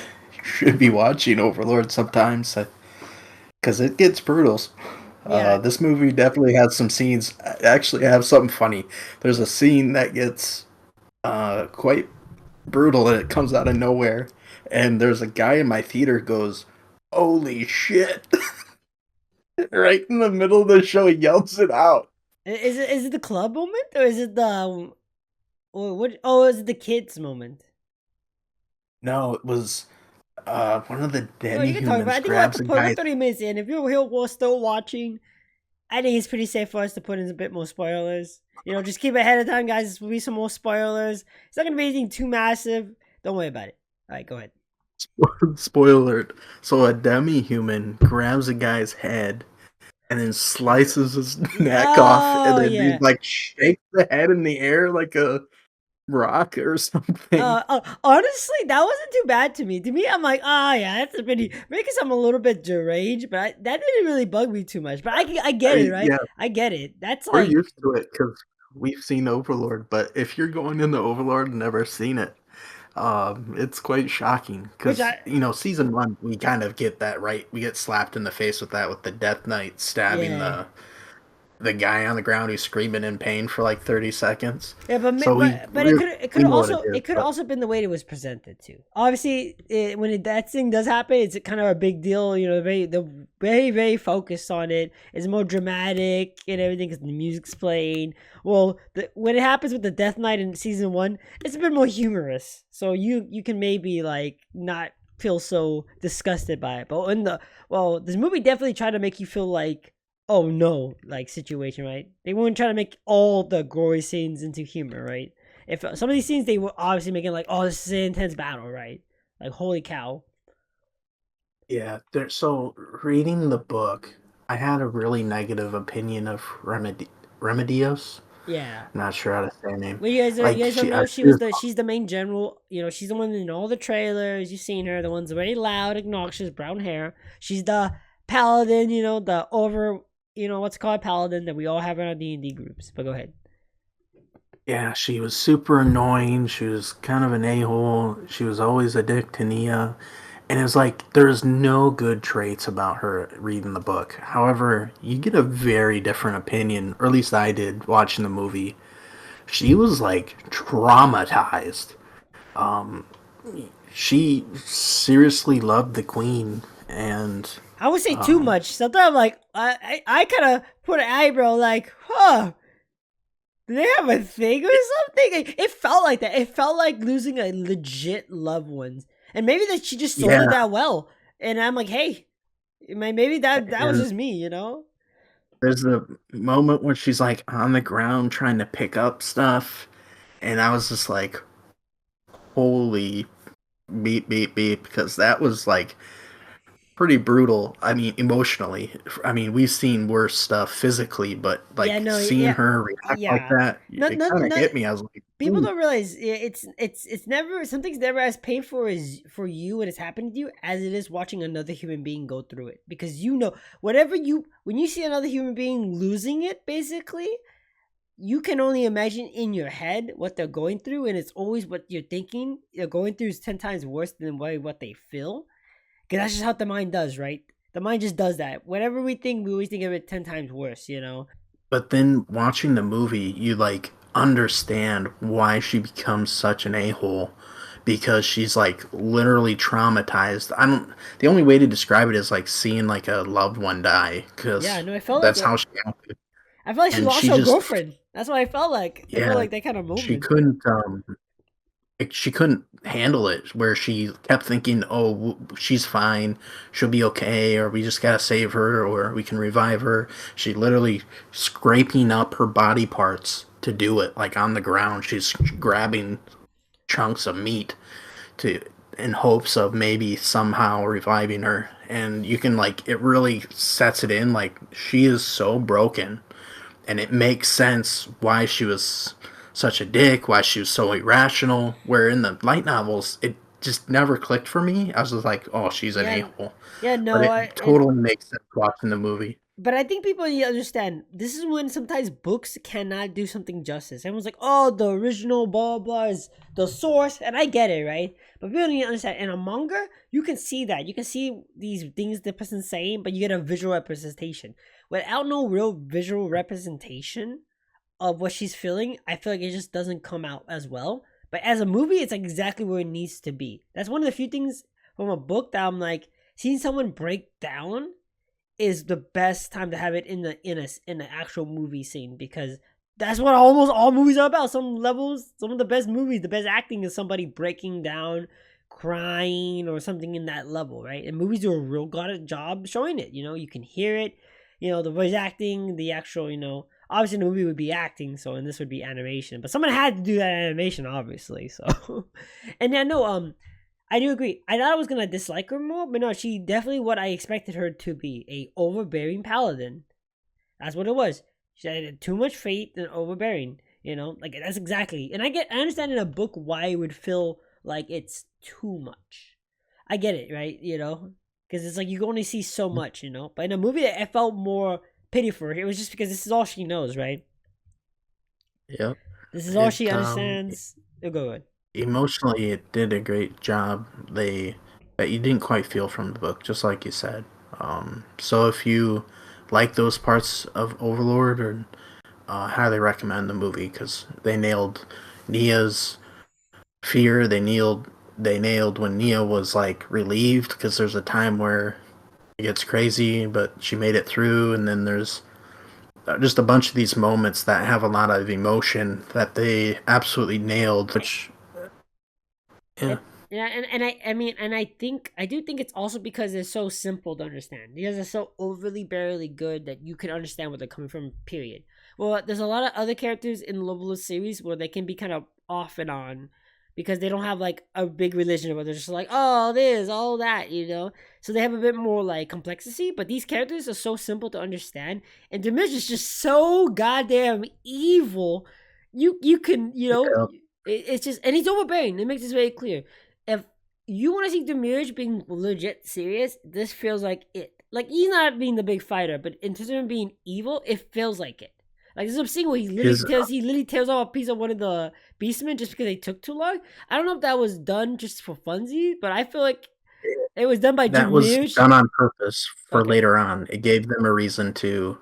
should be watching Overlord sometimes because it gets brutal. Yeah. This movie definitely has some scenes. Actually, I have something funny. There's a scene that gets quite brutal and it comes out of nowhere. And there's a guy in my theater goes, "Holy shit!" right in the middle of the show, he yells it out. Is it the club moment or is it the or what? Oh, is it the kids moment? No, it was one of the Oh, you can talk about. demi-humans I think we're at grabs the a point. We're guy's. 30 minutes in. If you're here, we're still watching. I think it's pretty safe for us to put in a bit more spoilers. You know, just keep ahead of time, guys. There will be some more spoilers. It's not gonna be anything too massive. Don't worry about it. All right, go ahead. Spoiler alert. So a demi-human grabs a guy's head and then slices his neck off, and Oh then he yeah. like shakes the head in the air like a rock or something. Honestly, that wasn't too bad to me. To me, I'm like, ah, yeah, that's a pretty. Maybe because I'm a little bit deranged, but that didn't really bug me too much. But I get it, right? Yeah, I get it. That's we're like, used to it because we've seen Overlord. But if you're going into Overlord and never seen it, it's quite shocking which because season one we kind of get that right. We get slapped in the face with that with the Death Knight stabbing yeah, the guy on the ground who's screaming in pain for like 30 seconds. yeah, but So but it could we know what it it is, could but also been the way it was presented too. Obviously, that thing does happen, it's kind of a big deal. You know, very focused on it. It's more dramatic and everything because the music's playing. Well, when it happens with the Death Knight in season 1, it's a bit more humorous. So you can maybe like not feel so disgusted by it. But this movie definitely tried to make you feel like, oh no, like situation, right? They weren't trying to make all the gory scenes into humor, right? If some of these scenes they were obviously making like, oh, this is an intense battle, right? Like, holy cow. yeah, so reading the book, I had a really negative opinion of Remedios. Yeah. I'm not sure how to say her name. Well, you Like guys don't know, she was she's the main general. You know, she's the one in all the trailers. You've seen her, the one's very loud, obnoxious, brown hair. She's the paladin. You know, the what's called paladin that we all have in our D&D groups. But go ahead. Yeah, she was super annoying. She was kind of an a-hole. She was always a dick to Nia. And it's like there's no good traits about her reading the book. However, you get a very different opinion, or at least I did watching the movie. She was like traumatized. Um, she seriously loved the queen, and I would say too um, much. Sometimes like I kind of put an eyebrow like, huh, do they have a thing or something? It felt like that. It felt like losing a legit loved one, and maybe that she just sold it yeah, that well. And I'm like, hey, maybe that was and just me. there's the moment when she's like on the ground trying to pick up stuff, and I was just like, holy beep beep beep, because that was like pretty brutal. I mean, emotionally. I mean, we've seen worse stuff physically, but Yeah, like no, seeing yeah, her react like yeah. that, No, it no, kind of no. hit me. I was like, People ooh, don't realize it's never something's never as painful as for you when it's happened to you as it is watching another human being go through it, because whatever you when you see another human being losing it, basically you can only imagine in your head what they're going through, and it's always what you're thinking they're going through is 10 times worse than what they feel, because that's just how the mind does, right? The mind just does that. Whatever we think, we always think of it 10 times worse. but then watching the movie, you like understand why she becomes such an a-hole because she's like literally traumatized. I don't the only way to describe it is like seeing like a loved one die Yeah, cuz no, I felt like that's it. how she acted. I felt like she And lost she her just girlfriend. That's what I felt like. I felt yeah, like that kind of she moment. couldn't she couldn't handle it where she kept thinking, oh, she's fine, she'll be okay, or we just gotta save her, or we can revive her. She literally scraping up her body parts to do it, like on the ground. She's grabbing chunks of meat to in hopes of maybe somehow reviving her. And you can like it really sets it in like she is so broken, and it makes sense why she was such a dick, why she was so irrational. Where in the light novels, it just never clicked for me. I was just like, oh, she's an a Yeah, hole. yeah, But no, it totally makes sense watching the movie. but I think people need to understand this is when sometimes books cannot do something justice. Everyone's like, "Oh, the original blah blah is the source," and I get it, right? But people need to understand. In a manga, you can see that. You can see these things the person's saying, but you get a visual representation. Without no real visual representation of what she's feeling, I feel like it just doesn't come out as well. But as a movie, it's exactly where it needs to be. That's one of the few things from a book that I'm like, seeing someone break down is the best time to have it in the actual movie scene, because that's what almost all movies are about. Some levels, some of the best movies, the best acting is somebody breaking down, crying, or something in that level, right? And movies do a real good job showing it. You can hear it. The voice acting, the actual, obviously the movie would be acting, so and this would be animation, but someone had to do that animation, obviously. So, and yeah, no, I do agree. I thought I was gonna dislike her more, but no, she definitely what I expected her to be, a overbearing paladin. That's what it was. She had too much faith and overbearing. Like that's exactly. And I understand in a book why it would feel like it's too much. I get it, right? Because it's like you can only see so much. But in a movie, I felt more pity for her. It was just because this is all she knows, right? Yep. This is all she It understands. Go ahead. emotionally it did a great job. They that you didn't quite feel from the book, just like you said. So if you like those parts of Overlord, or highly recommend the movie because they nailed Nia's fear. They nailed when Nia was like relieved because there's a time where it gets crazy, but she made it through, and then there's just a bunch of these moments that have a lot of emotion that they absolutely nailed. Which yeah, And yeah, I do think it's also because it's so simple to understand. Because it's so overly barely good that you can understand where they're coming from. Period. Well, there's a lot of other characters in the Loveless series where they can be kind of off and on because they don't have like a big religion where they're just like, oh, this, all that. So they have a bit more like complexity. But these characters are so simple to understand, and Demyurge is just so goddamn evil. You can yeah, it's just, and he's overbearing. It makes this very clear. If you want to see Demurge being legit serious, this feels like it. like he's not being the big fighter, but in terms of him being evil, it feels like it. Like there's a scene where His he literally tears off a piece of one of the beastmen just because they took too long. I don't know if that was done just for funsies, but I feel like it was done by that was Demyurge. done on purpose for Okay. later on. It gave them a reason to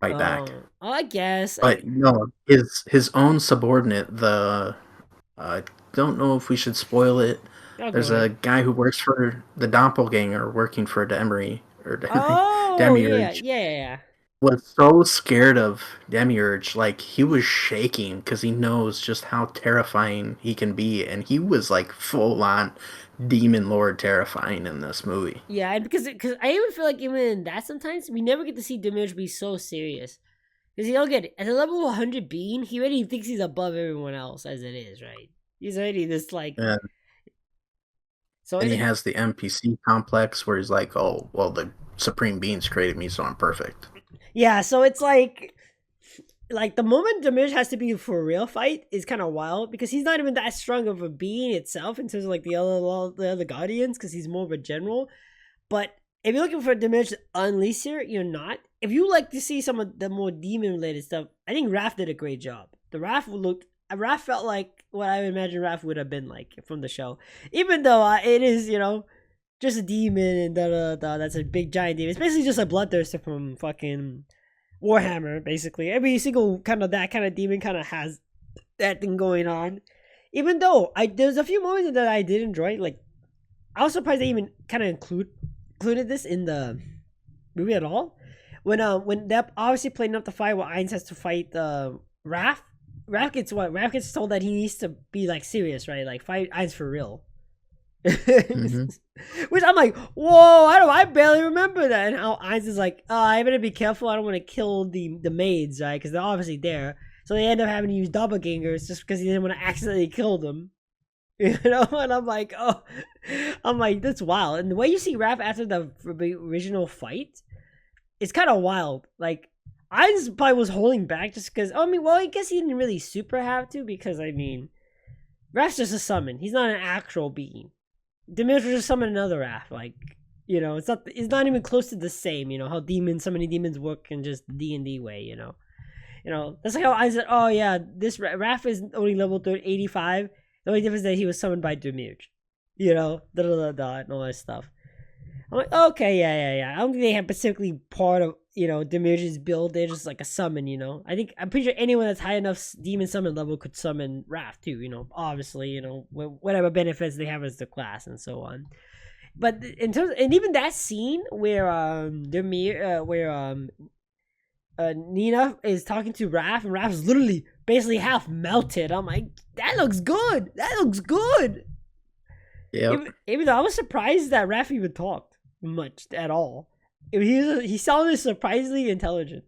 fight back. I guess. But no, his own subordinate, the I don't know if we should spoil it. I'll go There's a ahead. guy who works for the doppelganger working for Demery or Oh yeah, Demurge yeah, yeah, yeah. was so scared of Demurge, like he was shaking because he knows just how terrifying he can be, and he was like full on demon lord terrifying in this movie. Yeah, and because I even feel like even in that sometimes we never get to see Demyurge be so serious. Because you don't get it. At a level 100 being, he already thinks he's above everyone else as it is, right? He's already this like. And So and it's he like, has the NPC complex where he's like, "Oh, well, the supreme beings created me, so I'm perfect." yeah. So it's like the moment Demyurge has to be for a real fight is kind of wild because he's not even that strong of a being itself in terms of like the other guardians because he's more of a general. But if you're looking for Demyurge to unleash here, you're not. If you like to see some of the more demon related stuff, I think Raph did a great job. The Raph felt like what I would imagine Raph would have been like from the show, even though it is just a demon and da da da. That's a big giant demon. It's basically just a bloodthirster from fucking Warhammer. Basically, every single kind of that kind of demon kind of has that thing going on. Even though there's a few moments that I did enjoy, like I was surprised they even kind of included this in the movie at all. When they're obviously playing up the fight where Ainz has to fight Raph. Raph gets what? Raph gets told that he needs to be like serious, right? Like fight Ainz for real. Hmm. Which I'm like, whoa! I barely remember that. And how Ainz is like, I better be careful. I don't want to kill the maids, right? Because they're obviously there. So they end up having to use doppelgangers just because he didn't want to accidentally kill them. And I'm like, oh, I'm like, that's wild. And the way you see Raph after the original fight, it's kind of wild. Like, I just probably was holding back just because. I mean, well, I guess he didn't really super have to because I mean, Raph's just a summon. He's not an actual being. Demyurge was just summon another Raph. Like, it's not even close to the same. You know how so many demons work in just D&D way. That's like how I said, oh yeah, this Raph is only level 85. The only difference is that he was summoned by Demyurge. Da da da da and all that stuff. I'm like, okay, yeah. I don't think they have specifically part of Demurge's build. They're just like a summon. I'm pretty sure anyone that's high enough demon summon level could summon Raph too. Obviously, whatever benefits they have as the class and so on. But in terms, and even that scene where Nina is talking to Raph, and Raph's literally basically half melted. I'm like, that looks good. That looks good. Yep. Even though I was surprised that Raph even talked much at all. He sounded surprisingly intelligent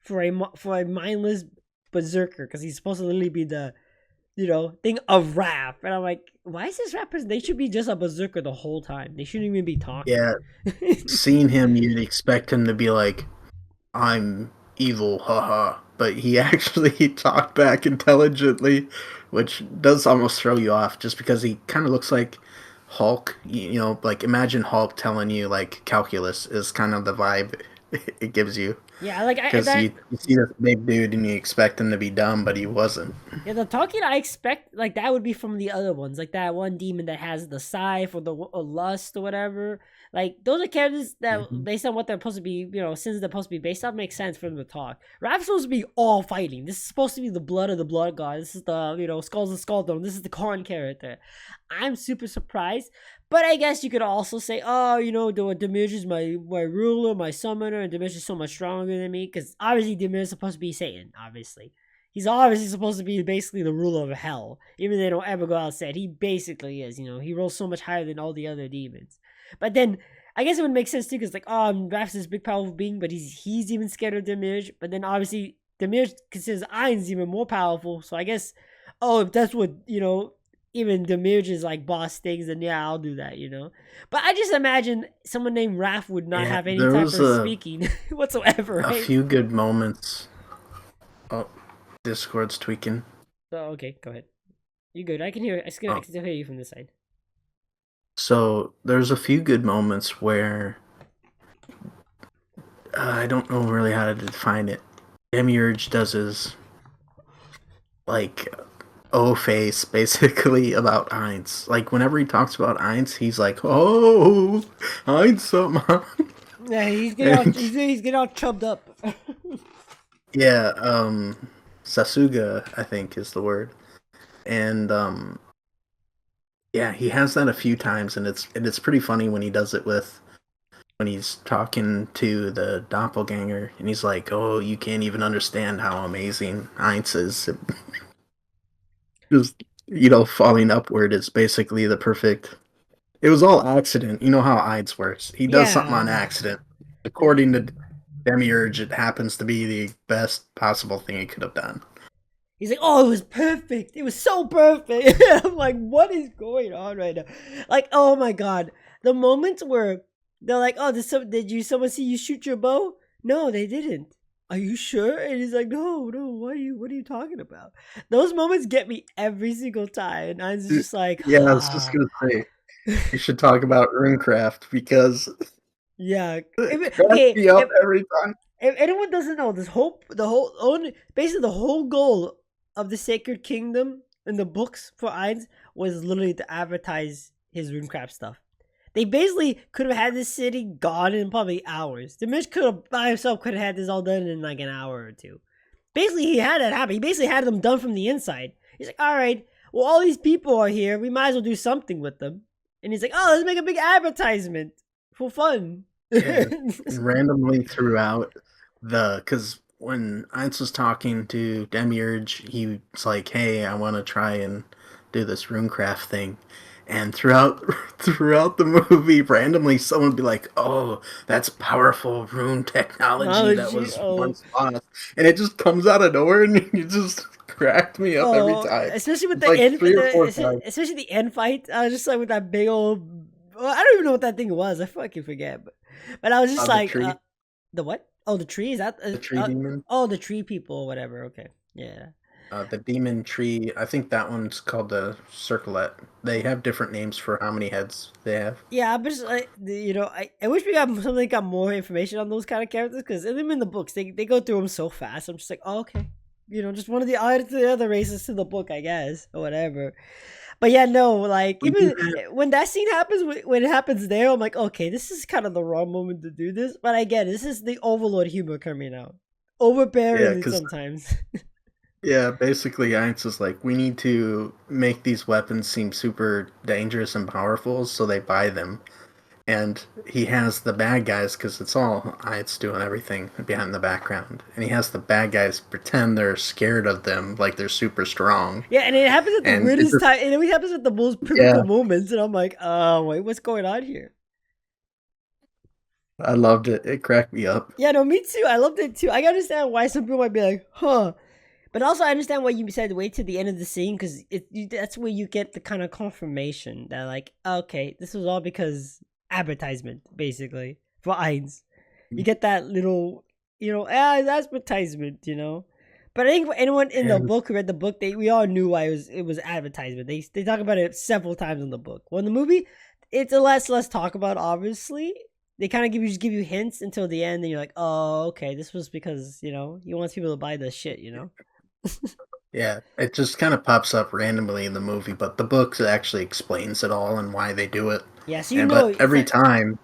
for a mindless berserker because he's supposed to literally be the thing of Raph. And I'm like, why is this Raph person? They should be just a berserker the whole time. They shouldn't even be talking. Yeah, seeing him, you'd expect him to be like, "I'm evil, haha." But he actually talked back intelligently, which does almost throw you off just because he kind of looks like Hulk. Like imagine Hulk telling you like calculus is kind of the vibe it gives you. Yeah, like Because you see this big dude and you expect him to be dumb, but he wasn't. yeah, the talking I expect like that would be from the other ones, like that one demon that has the scythe or the lust or whatever. Like those are characters that, Hmm. based on what they're supposed to be, since they're supposed to be based on, makes sense for them to talk. Raph's supposed to be all fighting. This is supposed to be the blood of the blood god. This is the skulls of Skullthrone. This is the Karn character. I'm super surprised, but I guess you could also say, oh, Demyurge is my ruler, my summoner, and Demyurge is so much stronger than me because obviously Demyurge is supposed to be Satan. Obviously, he's obviously supposed to be basically the ruler of hell. Even though they don't ever go outside, he basically is. He rolls so much higher than all the other demons. But then I guess it would make sense too, because like, Raph's this big powerful being, but he's even scared of Demyurge. But then obviously Demyurge considers Ainz even more powerful. So I guess, if that's what even Demyurge's like boss things, then yeah, I'll do that. But I just imagine someone named Raph would not Yeah, have any there type was of speaking whatsoever, a right? few good moments. Oh, Discord's tweaking. So okay, go ahead. You good? I can hear. I Oh. can still hear you from this side. So there's a few good moments where I don't know really how to define it. Demyurge does his like O face basically about Heinz. Like whenever he talks about Heinz, he's like, "Oh, Heinz, something." Yeah, And he's getting all chubbed up. yeah, Sasuga, I think is the word. And yeah, he has that a few times, and it's pretty funny when he does it with when he's talking to the doppelganger, and he's like, "Oh, you can't even understand how amazing Heinz is." Just falling upward is basically the perfect. It was all accident. You know how Heinz works. He does something on Yeah. accident. According to Demyurge, it happens to be the best possible thing he could have done. He's like, oh, it was perfect. It was so perfect. I'm like, what is going on right now? Like, oh my god, the moments where they're like, oh, did someone see you shoot your bow? No, they didn't. Are you sure? And he's like, no. What are you talking about? Those moments get me every single time, and I'm just like, Yeah, I was just gonna say we should talk about Runecraft because yeah. it cracks Okay, me up every time. if anyone doesn't know, the whole only basically the whole goal of the Sacred Kingdom in the books for Ainz was literally to advertise his runecraft stuff. They basically could have had this city gone in probably hours. The Mitch could have by himself could have had this all done in like an hour or two. Basically, he had that happen. He basically had them done from the inside. He's like, all right, well, all these people are here. We might as well do something with them. And he's like, oh, let's make a big advertisement for fun. Yeah, and randomly throughout because when Ainz was talking to Demurge, he was like, "Hey, I want to try and do this runecraft thing." And throughout the movie, randomly someone would be like, "Oh, that's powerful rune technology that Technology. was Oh, once lost," and it just comes out of nowhere, and you just cracked me up every oh, time. especially with It's the like end, 3 or 4 times. especially the end fight. I was just like with that big old. Well, I don't even know what that thing was. I fucking forget. But I was just The like, tree, the what? Oh, the tree is that? the tree demon. Oh, the tree people or whatever. Okay, yeah, The demon tree, I think that one's called the circlet. They have different names for how many heads they have. yeah. I'm just like, I wish we got something got more information on those kind of characters because even in the books they go through them so fast. I'm just like, oh, okay, just one of the other races to the book, I guess, or whatever. But yeah, no, like We do even have, when that scene happens, when it happens there, I'm like, okay, this is kind of the wrong moment to do this. But I get it. This is the Overlord humor coming out, yeah, overbearingly because sometimes. yeah, basically, Ainz is like, we need to make these weapons seem super dangerous and powerful, so they buy them. And he has the bad guys because it's all Ainz doing everything behind the background, and he has the bad guys pretend they're scared of them, like they're super strong, Yeah, and it happens at the and it weirdest just time. And it always happens at the most yeah, pivotal moments, and I'm like, oh wait, what's going on here? I loved it. It cracked me up. Yeah, no, me too. I loved it too. I can understand why some people might be like, huh. But also, I understand why you said wait to the end of the scene because that's where you get the kind of confirmation that, like, okay, this was all because advertisement, basically, for Eins. You get that little, advertisement. But I think for anyone in the And book who read the book, we all knew why it was advertisement. They talk about it several times in the book. Well, in the movie, it's a less talk about. Obviously, they kind of give you hints until the end, and you're like, oh, okay, this was because he wants people to buy the shit. yeah, it just kind of pops up randomly in the movie, but the book actually explains it all and why they do it. Yeah, so And but it's every like, time,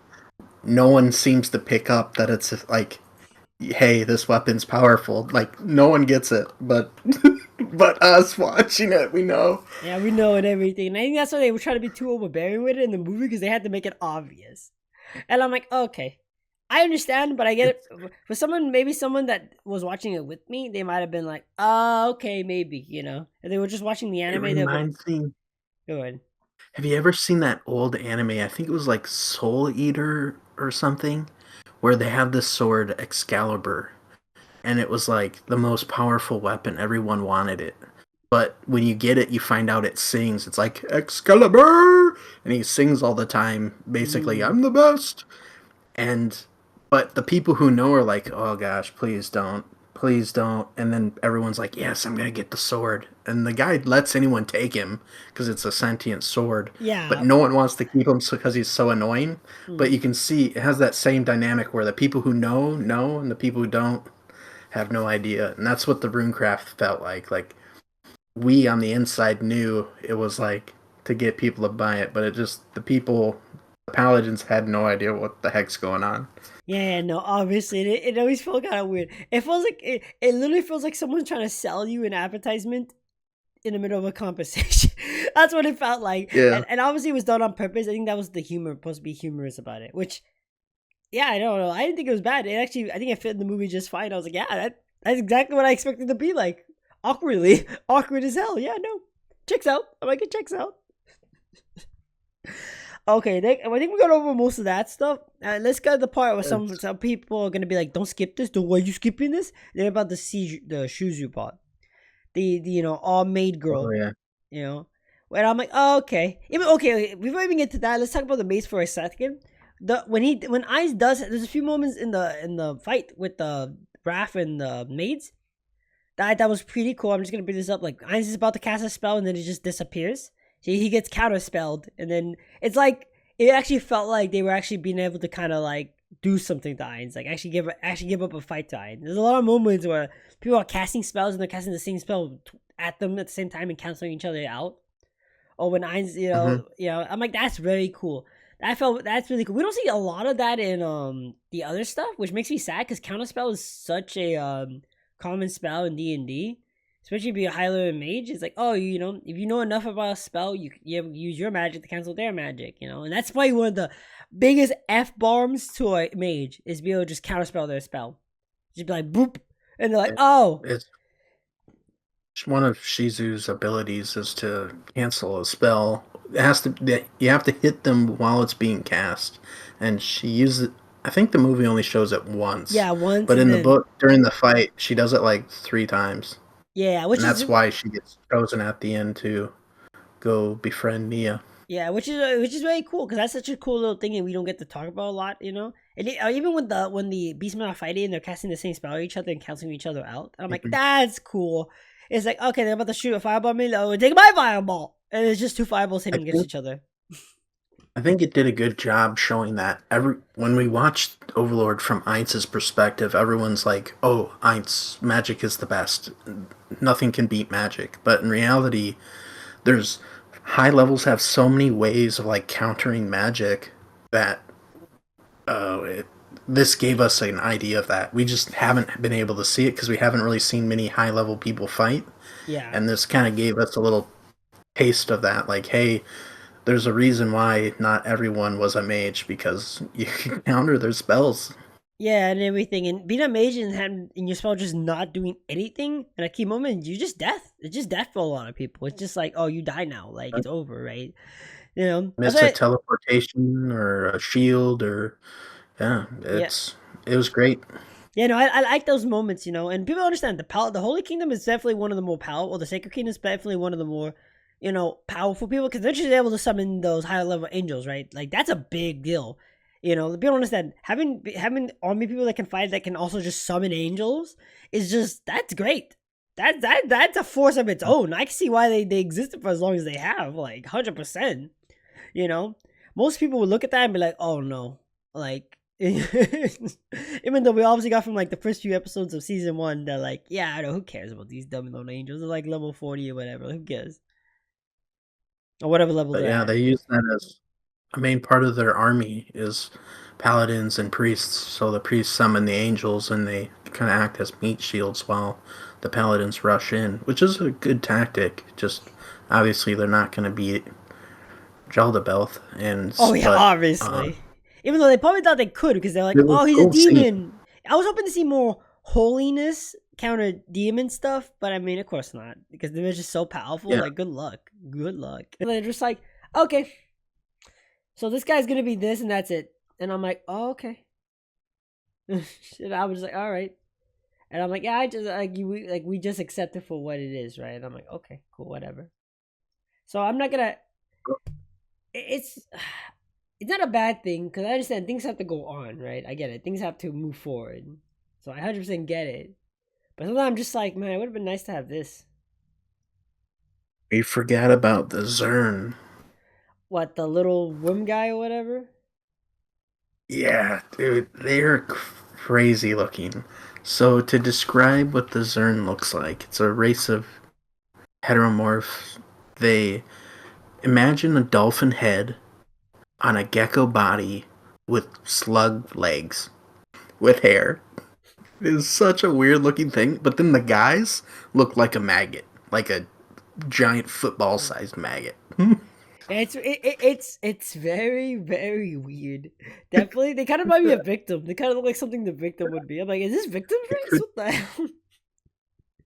no one seems to pick up that it's like, hey, this weapon's powerful. Like no one gets it, but but us watching it, we know. yeah, we know and everything. And I think that's why they were trying to be too overbearing with it in the movie because they had to make it obvious. And I'm like, okay, I understand, but I get It's it. For someone, maybe someone that was watching it with me, they might have been like, oh, okay, maybe. If they were just watching the it anime, they would reminds me. go ahead. Have you ever seen that old anime? I think it was like Soul Eater or something, where they have this sword Excalibur, and it was like the most powerful weapon. Everyone wanted it. But when you get it, you find out it sings. It's like Excalibur, and he sings all the time. Basically, Mm. I'm the best. And but the people who know are like, oh gosh, please don't, please don't. And then everyone's like, yes, I'm gonna get the sword. and the guy lets anyone take him because it's a sentient sword. But Yeah. no one wants to keep him because he's so annoying. But Mhm. you can see it has that same dynamic where the people who know, and the people who don't have no idea. And that's what the runecraft felt like. Like we on the inside knew it was like to get people to buy it, but it just the paladins had no idea what the heck's going on. Yeah, no, obviously, it always felt kind of weird. It feels like it literally feels like someone's trying to sell you an advertisement in the middle of a conversation. That's what it felt like, Yeah. and obviously it was done on purpose. I think that was the humor, supposed to be humorous about it. Which, yeah, I don't know. I didn't think it was bad. It actually, I think it fit in the movie just fine. I was like, yeah, that's exactly what I expected to be like. Awkwardly, awkward as hell. Yeah, no, checks out. I'm like, it checks out. Okay, I think we got over most of that stuff. Let's get to the part where some people are gonna be like, "Don't skip this. Why are you skipping this?" They're about to see the Shizu part, the all maid Oh girl, yeah. you know. And I'm like, oh, okay. Okay, before we even get to that, let's talk about the mace for a second. When Ice does, there's a few moments in the fight with the Raph and the maids that was pretty cool. I'm just gonna bring this up. Like Ainz is about to cast a spell and then it just disappears. He gets counterspelled, and then it's like it actually felt like they were actually being able to kind of like do something to Ainz, like actually give up a fight to Ainz. There's a lot of moments where people are casting spells and they're casting the same spell at them at the same time and canceling each other out. Or when Ainz, Hmm. I'm like, that's very cool. I felt that's really cool. We don't see a lot of that in the other stuff, which makes me sad because counterspell is such a common spell in D&D, especially if you're a high level mage. It's like, oh, if you know enough about a spell, you use your magic to cancel their magic, and that's probably one of the biggest f bombs to a mage is be able to just counterspell their spell, just be like boop, and they're like, oh, It's one of Shizu's abilities is to cancel a spell. It has to you have to hit them while it's being cast, and she uses. I think the movie only shows it once, yeah, once, but and in the then book during the fight, she does it like 3 times, yeah, and that's why she gets chosen at the end to go befriend Neia. which is very cool because that's such a cool little thing and we don't get to talk about a lot. And even when the beastmen are fighting, they're casting the same spell at each other and canceling each other out. And I'm like, Mhm. that's cool. It's like, okay, they're about to shoot a fireball at me. Oh, take my fireball, and it's just two fireballs I hitting against think each other. I think it did a good job showing that every when we watched Overlord from Ainz's perspective, everyone's like, "Oh, Ainz magic is the best. Nothing can beat magic." But in reality, there's high levels have so many ways of like countering magic that uh, it, this gave us an idea of that. We just haven't been able to see it because we haven't really seen many high level people fight, Yeah, and this kind of gave us a little taste of that. Like, hey, there's a reason why not everyone was a mage because you can counter their spells. yeah, and everything. And being a mage and your spell just not doing anything in a key moment, you just death. It's just death for a lot of people. It's just like, oh, you die now. Like it's over, right? That's Miss a why. teleportation or a shield or yeah, Yeah, it was great. yeah, no, I like those moments. And people understand the Holy Kingdom is definitely one of the more powerful. Or the Sacred Kingdom is definitely one of the more, powerful people because they're just able to summon those higher level angels, right? Like that's a big deal. People understand having army people that can fight that can also just summon angels is just that's great. That's a force of its own. I can see why they existed for as long as they have, like 100%. You know, most people would look at that and be like, "Oh no," like even though we obviously got from like the first few episodes of season one that like, yeah, I know who cares about these dumb lone angels? They're like level 40 or whatever. Who cares? Or whatever level But they're yeah, at. they use that as a main part of their army is paladins and priests. So the priests summon the angels and they kind of act as meat shields while the paladins rush in, which is a good tactic. Just obviously they're not going to beat Jaldabaoth, Oh yeah, but obviously. Even though they probably thought they could because they're like, it was "Oh, he's a cool seeing. demon." I was hoping to see more holiness counter demon stuff, but I mean, of course not because they're just so powerful. Yeah, Like, good luck, good luck. And they're just like, okay, so this guy's gonna be this and that's it. And I'm like, oh, okay. And I was like, all right. And I'm like, yeah, I just we just accept it for what it is, right? And I'm like, okay, cool, whatever. So I'm not gonna. It's it's not a bad thing because I understand things have to go on, right? I get it. Things have to move forward. So I 100% get it. But sometimes I'm just like, man, it would have been nice to have this. You forgot about the Zern. What, the little worm guy or whatever? Yeah, dude, they're crazy looking. So to describe what the Zern looks like, it's a race of heteromorphs. They imagine a dolphin head on a gecko body with slug legs with hair. It is such a weird looking thing, but then the guys look like a maggot, like a giant football sized maggot. It's very very weird. Definitely, they kind of remind me of Victim. They kind of look like something the Victim would be. I'm like, is this Victim's I race? could What the hell?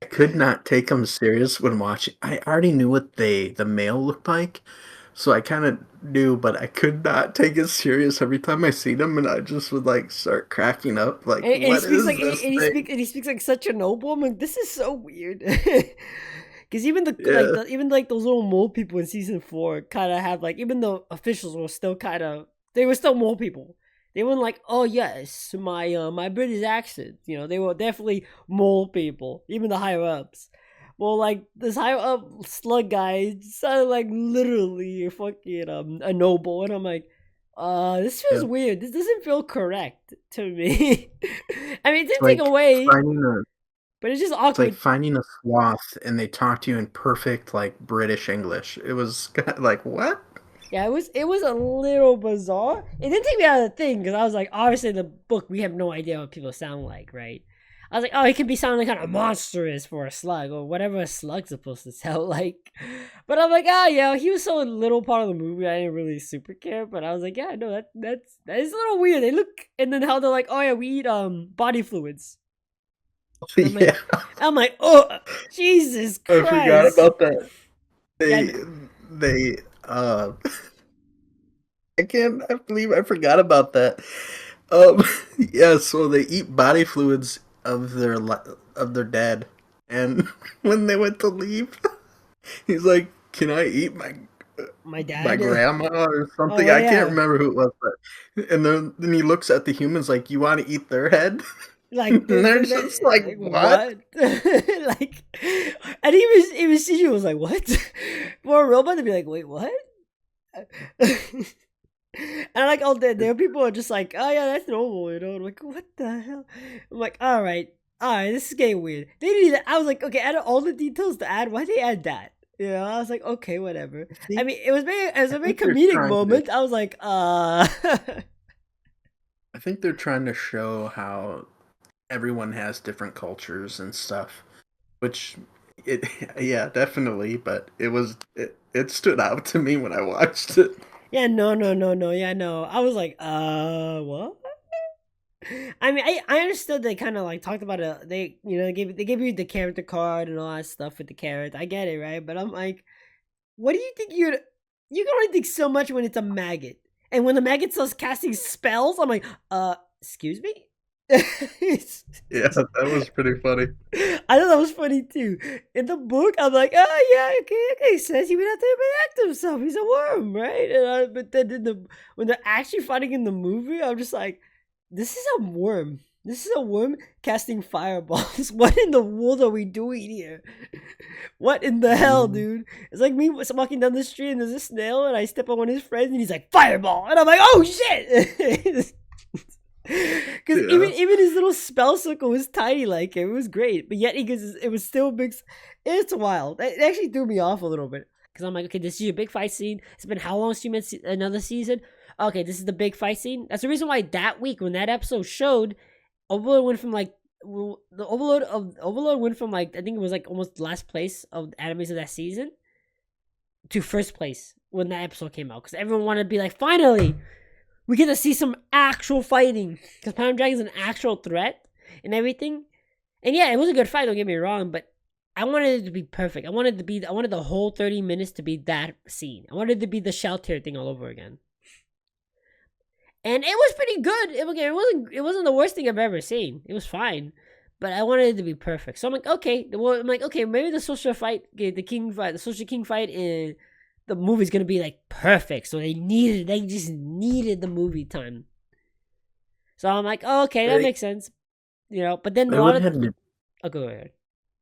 I could not take them serious when watching. I already knew what the male looked like, so I kind of knew, but I could not take it serious every time I see them, and I just would like start cracking up. Like, And he what speaks is like this thing? and he speaks like such a noble. I'm like, this is so weird. Because even Yeah, even like those little mole people in season 4 kind of have like, even the officials were still kind of, they were still mole people. They weren't like, oh yes, my British accent. You know, they were definitely mole people. Even the higher ups. Well, like this higher up slug guy sounded like literally a fucking a noble, and I'm like, this feels yeah. weird. This doesn't feel correct to me. I mean, it It's didn't take like away, finding a but it's just it's like awkward. finding a sloth, and they talk to you in perfect like British English. It was like what? Yeah, it was a little bizarre. It didn't take me out of the thing because I was like, obviously in the book we have no idea what people sound like, right? I was like, oh, he could be sounding kind of monstrous for a slug or whatever a slug's supposed to sound like. But I'm like, yeah, he was so little part of the movie, I didn't really super care. But I was like, yeah, no, that is a little weird. They look, and then how they're like, oh yeah, we eat body fluids, and Yeah, I'm like, oh Jesus I forgot Christ, about that. yeah, They I can't I believe I forgot about that. Um yeah, so they eat body fluids of of their dead. And when they went to leave, he's like, "Can I eat my my dad. grandma or something?" Oh I can't yeah. remember who it was, but and then he looks at the humans like, "You want to eat their head?" Like And they're just like, like "What?" what? Like, and even Shizu was like, what? For a robot to be like, wait, what? And like all there people are just like, oh yeah, that's normal, you know. I'm like, what the hell? I'm like, all right, this is getting weird. They didn't. I was like, okay, out of all the details to add, why they add that? You know, I was like, okay, whatever. I I think mean, it was I a very think they're comedic trying to moment. I was like, I think they're trying to show how everyone has different cultures and stuff, which it yeah, definitely, but it stood out to me when I watched it. yeah, no, yeah, no. I was like, what? I mean, I understood they kind of like talked about it. They, you know, they gave you the character card and all that stuff with the carrot. I get it, right? But I'm like, what do you think you can only think so much when it's a maggot, and when the maggot starts casting spells, I'm like, excuse me. Yeah, that was pretty funny. I thought that was funny too. In the book, I'm like, oh yeah, okay. He says he would have to protect himself. He's a worm, right? But then when they're actually fighting in the movie, I'm just like, this is a worm. This is a worm casting fireballs. What in the world are we doing here? What in the hell, Mm, dude? It's like me walking down the street and there's a snail and I step on one of his friends and he's like, fireball! And I'm like, oh shit! Because yeah. even his little spell circle was tiny like him. It was great. But yet it was still big. It's wild. It actually threw me off a little bit. Because I'm like, okay, this is your big fight scene. It's been how long since you meant another season? Okay, this is the big fight scene. That's the reason why that week when that episode showed, Overlord went from like Overlord went from like, I think it was like almost last place of animes of that season to first place when that episode came out, because everyone wanted to be like, finally we get to see some actual fighting, because Pound Dragon's an actual threat and everything. And yeah, it was a good fight, don't get me wrong, but I wanted it to be perfect. I wanted the whole 30 minutes to be that scene. I wanted it to be the Shelter thing all over again. And it was pretty good. It wasn't the worst thing I've ever seen. It was fine. But I wanted it to be perfect. So I'm like, okay. Well, I'm like, okay, maybe the social fight, the social king fight in the movie's gonna be like perfect. So they just needed the movie time. So I'm like, oh, okay, that They, makes sense. You know, but then a they lot would of have oh, go ahead.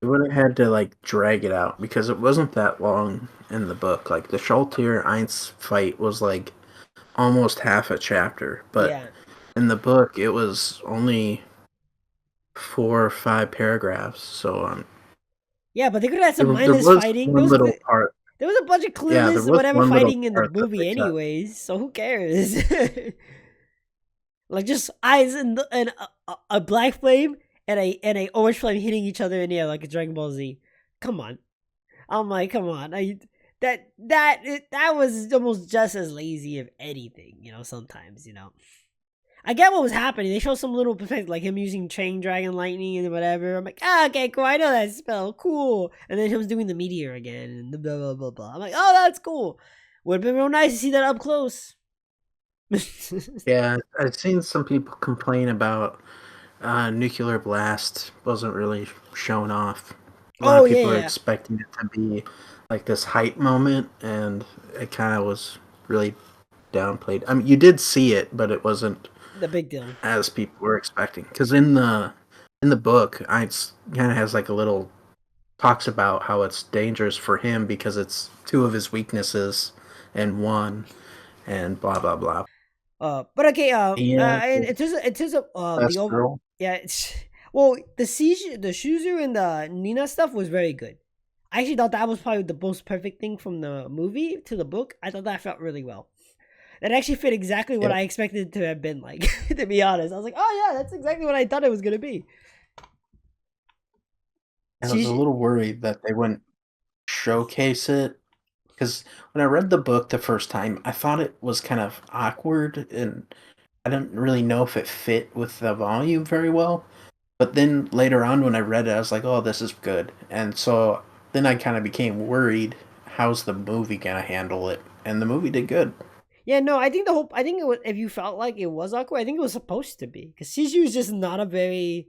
They would have had to like drag it out because it wasn't that long in the book. Like the Shaltir Eins fight was like almost half a chapter, but Yeah. in the book it was only 4 or 5 paragraphs. So Yeah, but they could have had some there mindless was fighting. one little part. There was a bunch of Yeah, there clueless was whatever one little fighting in the part that they movie cut. anyways, so who cares? Like just eyes and a black flame and a orange flame hitting each other in the air like a Dragon Ball Z. Come on. I'm like, come on. That was almost just as lazy if anything, sometimes, I get what was happening. They show some little perspective, like him using Chain Dragon Lightning and whatever. I'm like, okay, cool. I know that spell. Cool. And then him doing the meteor again and blah, blah, blah, blah. I'm like, oh, that's cool. Would have been real nice to see that up close. Yeah, I've seen some people complain about nuclear blast wasn't really shown off. A lot Oh, of yeah, people are yeah. expecting it to be like this hype moment, and it kind of was really downplayed. I mean, you did see it, but it wasn't The big deal. as people were expecting. Because in the book, it kind of has like a little talks about how it's dangerous for him because it's two of his weaknesses and one, and blah blah blah. But okay, Yeah, and it is the best over, girl. yeah, it's well, the Shizu and the Nina stuff was very good. I actually thought that was probably the most perfect thing from the movie to the book. I thought that felt really well. That actually fit exactly what Yeah, I expected it to have been like. To be honest, I was like, oh yeah, that's exactly what I thought it was gonna be. I was a She, little worried that they wouldn't showcase it because when I read the book the first time, I thought it was kind of awkward and I didn't really know if it fit with the volume very well. But then later on, when I read it, I was like, "Oh, this is good." And so then I kind of became worried. How's the movie gonna handle it? And the movie did good. yeah, no, I think the whole, I think it was, if you felt like it was awkward, I think it was supposed to be because Shizu is just not a very,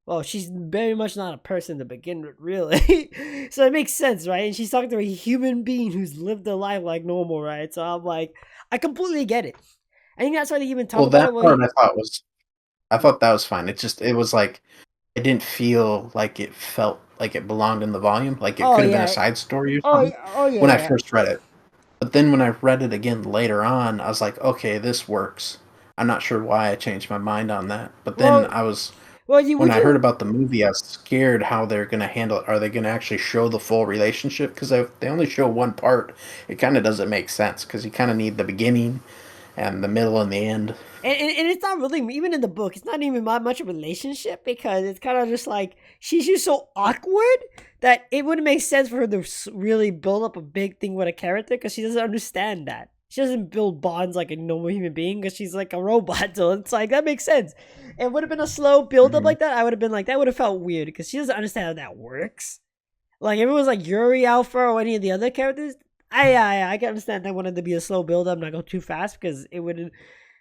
well, she's very much not a person to begin with, really. So it makes sense, right? And she's talking to a human being who's lived a life like normal, right? So I'm like, I completely get it. I think that's why they even talk Well, about that it. Well, part I thought that was fine. It was like it didn't feel like it felt like it belonged in the volume. Like it oh could have been a yeah, side story or oh something yeah, oh when I yeah. first read it. But then when I read it again later on, I was like, okay, this works. I'm not sure why I changed my mind on that. But then Well, I was well, you when would I heard you? about the movie, I was scared how they're gonna handle it. Are they gonna actually show the full relationship? Because if they only show one part, it kind of doesn't make sense. Because you kind of need the beginning and the middle and the end. And it's not really, even in the book, it's not even much of a relationship because it's kind of just like she's just so awkward that it wouldn't make sense for her to really build up a big thing with a character because she doesn't understand that. She doesn't build bonds like a normal human being because she's like a robot. So it's like, that makes sense. It would have been a slow build up Mm-hmm. like that. I would have been like, that would have felt weird because she doesn't understand how that works. Like, if it was like Yuri Alpha or any of the other characters, I can understand that wanted to be a slow build up, not go too fast because it wouldn't,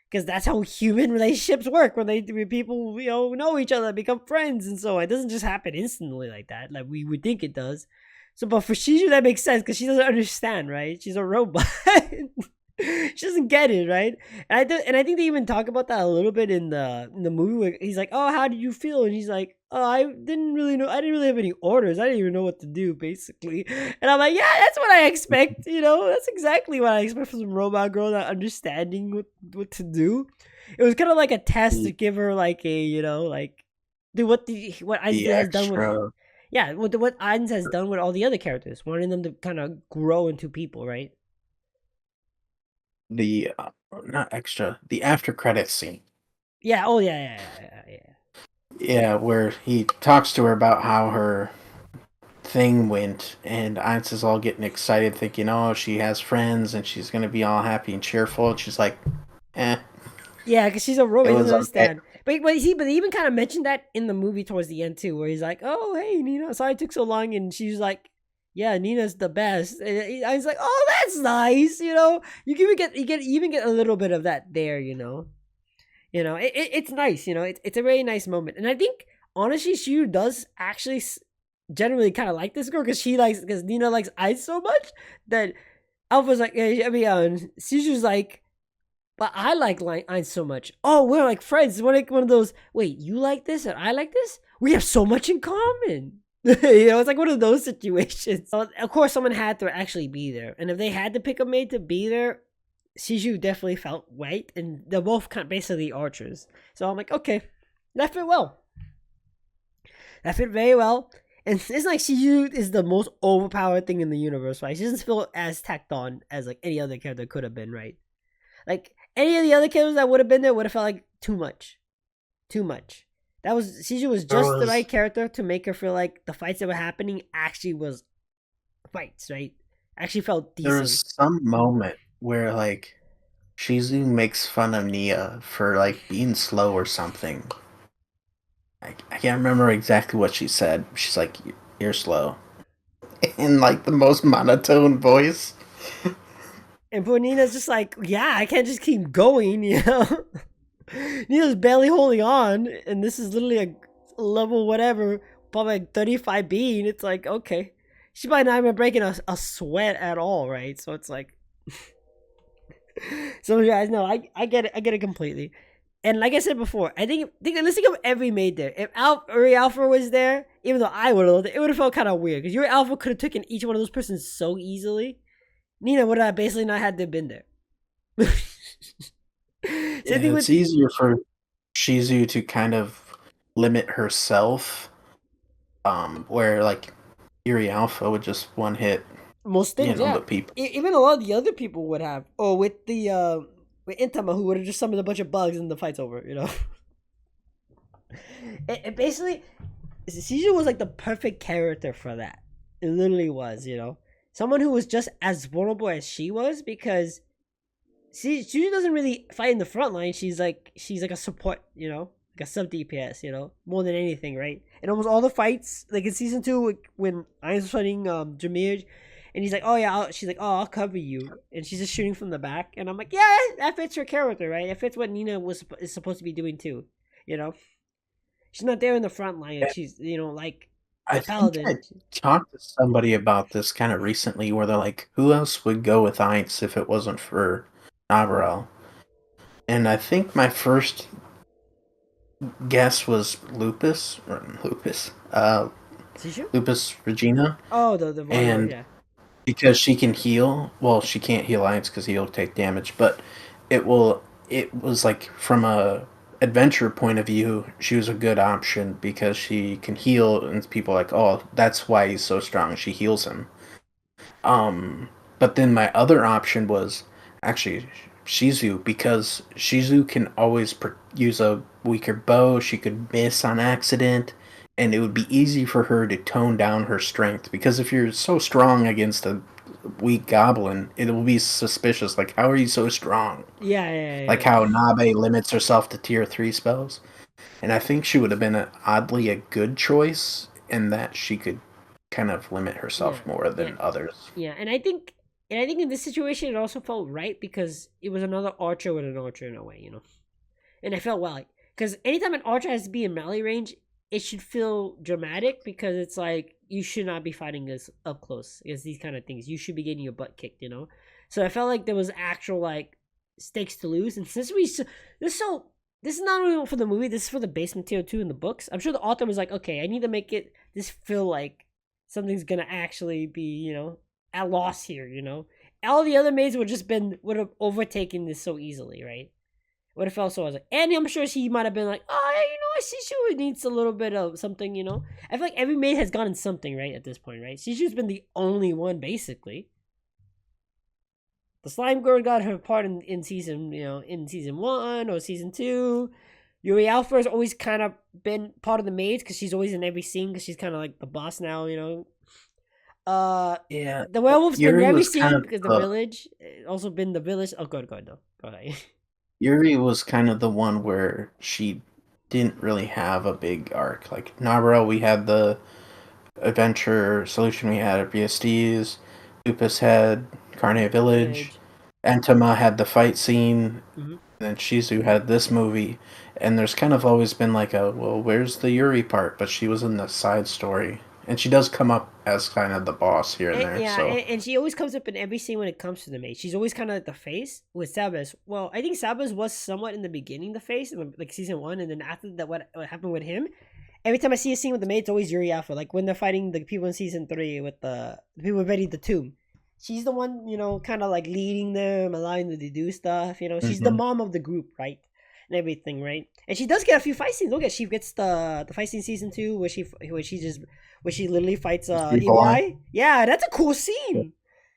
because that's how human relationships work when people know each other, become friends, and so it doesn't just happen instantly like that, like we would think it does. So, but for Shizu, that makes sense because she doesn't understand, right? She's a robot. She doesn't get it, right? And I think they even talk about that a little bit in the movie where he's like, "Oh, how did you feel?" And he's like, "Oh, I didn't really know. I didn't really have any orders. I didn't even know what to do, basically." And I'm like, "Yeah, that's what I expect. That's exactly what I expect from some robot girl not understanding what to do." It was kind of like a test to The, give her like a like do what the Einstein has done with, extra, yeah, what Einstein has done with all the other characters, wanting them to kind of grow into people, right? the not extra, the after credits scene. Yeah. Oh yeah. Yeah. Yeah. Yeah. Yeah. Yeah, where he talks to her about how her thing went, and Einstein's all getting excited, thinking, "Oh, she has friends, and she's gonna be all happy and cheerful." And she's like, "Eh, Yeah, because she's a robot. it He doesn't was okay." understand. But he even kind of mentioned that in the movie towards the end too, where he's like, "Oh, hey, Nina, sorry it took so long," and she's like, "Yeah, Nina's the best." And I was like, "Oh, that's nice." You even get a little bit of that there. It's nice. It's a very nice moment, and I think honestly, she does actually generally kind of like this girl because Nina likes Ice so much that Alpha's like, I mean, Suzu's like, but I like Einstein so much. Oh, we're like friends. We're like one of those. Wait, you like this and I like this. We have so much in common. It's like one of those situations. So, of course, someone had to actually be there, and if they had to pick a maid to be there, Shizu definitely felt right, and they're both kind of basically archers. So I'm like, okay, that fit well. That fit very well. And it's like Shizu is the most overpowered thing in the universe, right? She doesn't feel as tacked on as like any other character could have been, right? Like any of the other characters that would have been there would have felt like too much. Too much. That was Shizu was There just the was right character to make her feel like the fights that were happening actually was fights, right? Actually felt there decent. was some moment where like Shizu makes fun of Nia for like being slow or something. I can't remember exactly what she said. She's like, "You're slow," in like the most monotone voice. And poor Nina's just like, yeah, I can't just keep going, you know? Nina's barely holding on, and this is literally a level whatever, probably like 35 being. It's like, okay. She might not even breaking a sweat at all, right? So it's like, so you guys know, I get it. I get it completely. And like I said before, let's think of every maid there. If Uri Alpha was there, even though I would have, it would have felt kind of weird because Uri Alpha could have taken each one of those persons so easily. Nina would have basically not had to have been there. Same thing Yeah, with it's easier for Shizu to kind of limit herself, where like Yuri Alpha would just one hit, most things, yeah. the people. Even a lot of the other people would have. Or with the with Intama, who would have just summoned a bunch of bugs and the fight's over, you know? It basically, Caesar was like the perfect character for that. It literally was, you know? Someone who was just as vulnerable as she was because she doesn't really fight in the front line. She's like a support, you know? Like a sub DPS, you know? More than anything, right? And almost all the fights, like in season 2, when Iron's fighting Demyurge, and he's like, "Oh yeah," she's like, "Oh, I'll cover you," and she's just shooting from the back, and I'm like, "Yeah, that fits her character, right? It fits what Nina is supposed to be doing too, you know? She's not there in the front line, like she's, you know, like I a think paladin." I talked to somebody about this kind of recently, where they're like, "Who else would go with Ainz if it wasn't for Navarel?" And I think my first guess was Sishu? Lupus Regina, Oh, the warlord, and yeah. because she can heal. Well, she can't heal Ainz because he'll take damage, but it will. It was like from a adventure point of view, she was a good option because she can heal, and people are like, oh, that's why he's so strong. She heals him. But then my other option was actually Shizu because Shizu can always use a weaker bow. She could miss on accident, and it would be easy for her to tone down her strength. Because if you're so strong against a weak goblin, it will be suspicious. Like, how are you so strong? Yeah, yeah, Like yeah. how Nabe limits herself to tier 3 spells. And I think she would have been oddly a good choice in that she could kind of limit Yeah, herself more yeah, than others. yeah. And I think in this situation it also felt right because it was another archer with an archer in a way, you know. And I felt well because anytime an archer has to be in melee range, it should feel dramatic because it's like you should not be fighting this up close against these kind of things. You should be getting your butt kicked, you know. So I felt like there was actual like stakes to lose, and since this is not only for the movie, this is for the base material too in the books. I'm sure the author was like, okay, I need to make it this feel like something's gonna actually be, you know, at loss here, you know. All the other maids would have overtaken this so easily, right? Would have felt so. I was like, and I'm sure she might have been like, oh, you know, I see she needs a little bit of something, you know. I feel like every maid has gotten something right at this point, right? Shishu's been the only one basically. The slime girl got her part in season, you know, in season 1 or season 2. Yuri Alpha has always kind of been part of the maids because she's always in every scene because she's kind of like the boss now, you know. Yeah, The werewolf's been in Yuri every was kind scene of because the village also been the village. Oh, go ahead, no, go ahead. Yuri was kind of the one where she didn't really have a big arc. Like Navarro, we had the adventure solution, we had VSDs, Lupus had Carne Village, Village. Antama had the fight scene, Mm-hmm. and then Shizu had this movie. And there's kind of always been like a, well, where's the Yuri part? But she was in the side story. And she does come up as kind of the boss here and there, Yeah, so. and she always comes up in every scene when it comes to the maid. She's always kind of like the face with Sabas. Well, I think Sabas was somewhat in the beginning the face, in like season 1, and then after that, what happened with him, every time I see a scene with the maid, it's always Yuri Alpha. Like when they're fighting the people in season 3 with the people ready the tomb. She's the one, kind of like leading them, allowing them to do stuff. She's the Mm-hmm. mom of the group, right? And everything, right? And she does get a few fight scenes. Look at she gets the fight scene season 2 where she literally fights Evil Evil Eye. Eye. Yeah, that's a cool scene.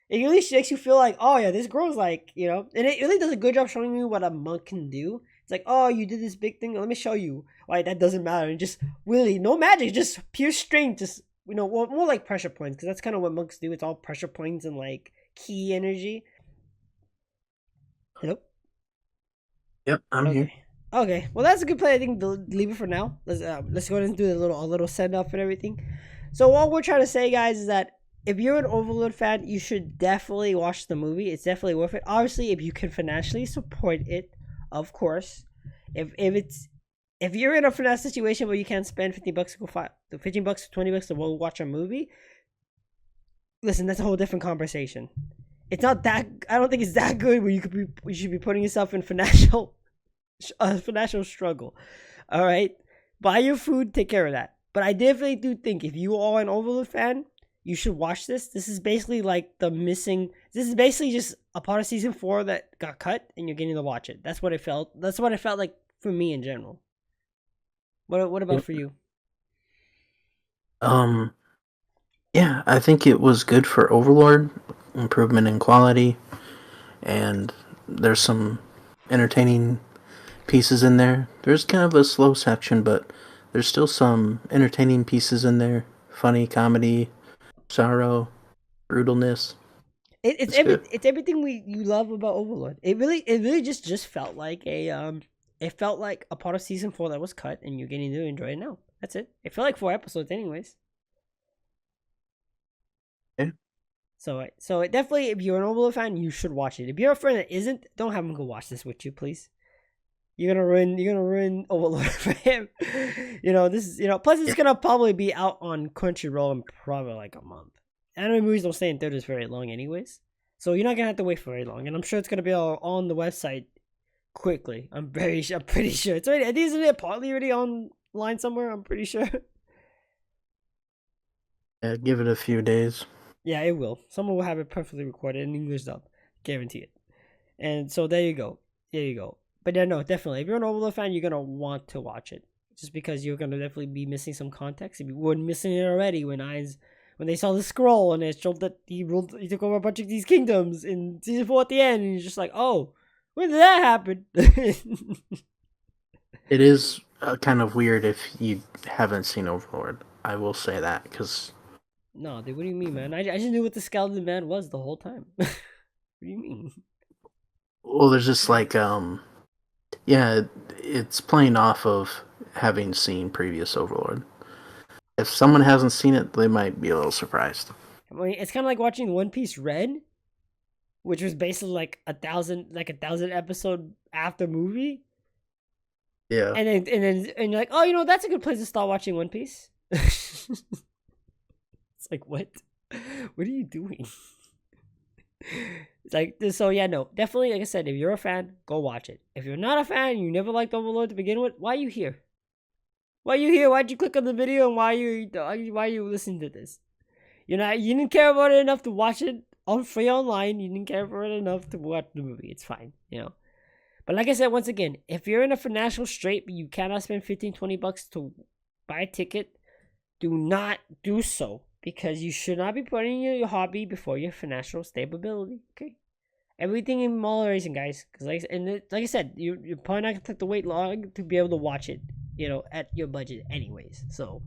It really makes you feel like, oh yeah, this girl's like, and it really does a good job showing you what a monk can do. It's like, oh, you did this big thing. Let me show you why that doesn't matter. And just really no magic, just pure strength. Just more like pressure points, because that's kind of what monks do. It's all pressure points and like key energy. Hello. Yep, I'm here. Okay. Okay. Well, that's a good play. I think to leave it for now. Let's go ahead and do a little send off and everything. So what we're trying to say, guys, is that if you're an Overlord fan, you should definitely watch the movie. It's definitely worth it. Obviously, if you can financially support it, of course. If you're in a finance situation where you can't spend $15 to go $15 to $20 to go watch a movie, listen, that's a whole different conversation. It's not that. I don't think it's that good where you should be putting yourself in financial struggle. All right, buy your food, take care of that. But I definitely do think if you are an Overlord fan, you should watch this. This is basically like This is basically just a part of season 4 that got cut, and you're getting to watch it. That's what it felt. That's what it felt like for me in general. What about for you? Yeah, I think it was good for Overlord, improvement in quality, and there's some entertaining pieces in there. There's kind of a slow section, but there's still some entertaining pieces in there. Funny, comedy, sorrow, brutalness. It's good. It's everything you love about Overlord. It really just felt like it felt like a part of season 4 that was cut, and you're getting to enjoy it now. That's it. It felt like 4 episodes, anyways. Yeah. So it definitely, if you're an Overlord fan, you should watch it. If you're a friend that isn't, don't have him go watch this with you, please. You're gonna ruin Overlord for him. This is plus it's gonna probably be out on Crunchyroll in probably like a month. Anime movies don't stay in theaters very long anyways. So you're not gonna have to wait for very long. And I'm sure it's gonna be all on the website quickly. I'm pretty sure. It's already, isn't it partly already online somewhere? I'm pretty sure. Yeah, give it a few days. Yeah, it will. Someone will have it perfectly recorded in English dub. Guarantee it. And so there you go. But yeah, no, definitely. If you're an Overlord fan, you're gonna want to watch it. Just because you're gonna definitely be missing some context. If you weren't missing it already when they saw the scroll and it showed that he took over a bunch of these kingdoms in season 4 at the end, and you're just like, oh, when did that happen? It is kind of weird if you haven't seen Overlord. I will say that, because... No, dude, what do you mean, man? I just knew what the Skeleton Man was the whole time. What do you mean? Well, there's just like, yeah, it's playing off of having seen previous Overlord. If someone hasn't seen it, they might be a little surprised. I mean, it's kind of like watching One Piece Red, which was basically like a 1,000 episode after movie. Yeah. And you're like, oh, that's a good place to start watching One Piece. It's like, what? What are you doing? It's like, so yeah, no, definitely, like I said, if you're a fan, go watch it. If you're not a fan, you never liked Overlord to begin with, why are you here? Why'd you click on the video, and why are you listening to this? You didn't care about it enough to watch it on free online. You didn't care for it enough to watch the movie. It's fine, But like I said, once again, if you're in a financial strait, but you cannot spend $15-20 to buy a ticket, do not do so, because you should not be putting your hobby before your financial stability. Okay, everything in moderation, guys. Because like I said, you're probably not gonna have to wait long to be able to watch it, at your budget, anyways. So,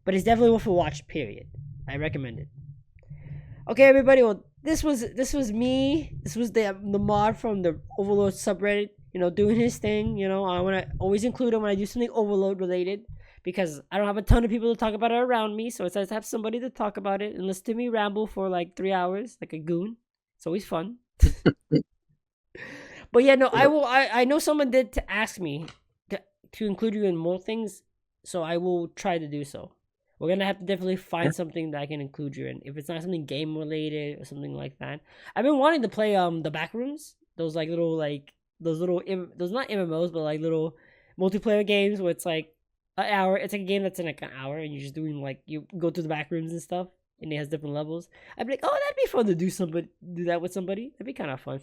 but it's definitely worth a watch. Period. I recommend it. Okay, everybody. Well, this was me. This was the mod from the Overlord subreddit. Doing his thing. I want to always include him when I do something Overlord related, because I don't have a ton of people to talk about it around me. So it's nice to have somebody to talk about it and listen to me ramble for like 3 hours like a goon. It's always fun. But yeah, no, I know someone did to ask me to include you in more things, so I will try to do so. We're gonna have to definitely find something that I can include you in. If it's not something game related or something like that. I've been wanting to play the Backrooms. Those those not MMOs, but like little multiplayer games where it's like An hour. It's like a game that's in like an hour, and you're just doing like you go through the back rooms and stuff, and it has different levels. I'd be like, oh, that'd be fun to do that with somebody. That'd be kind of fun.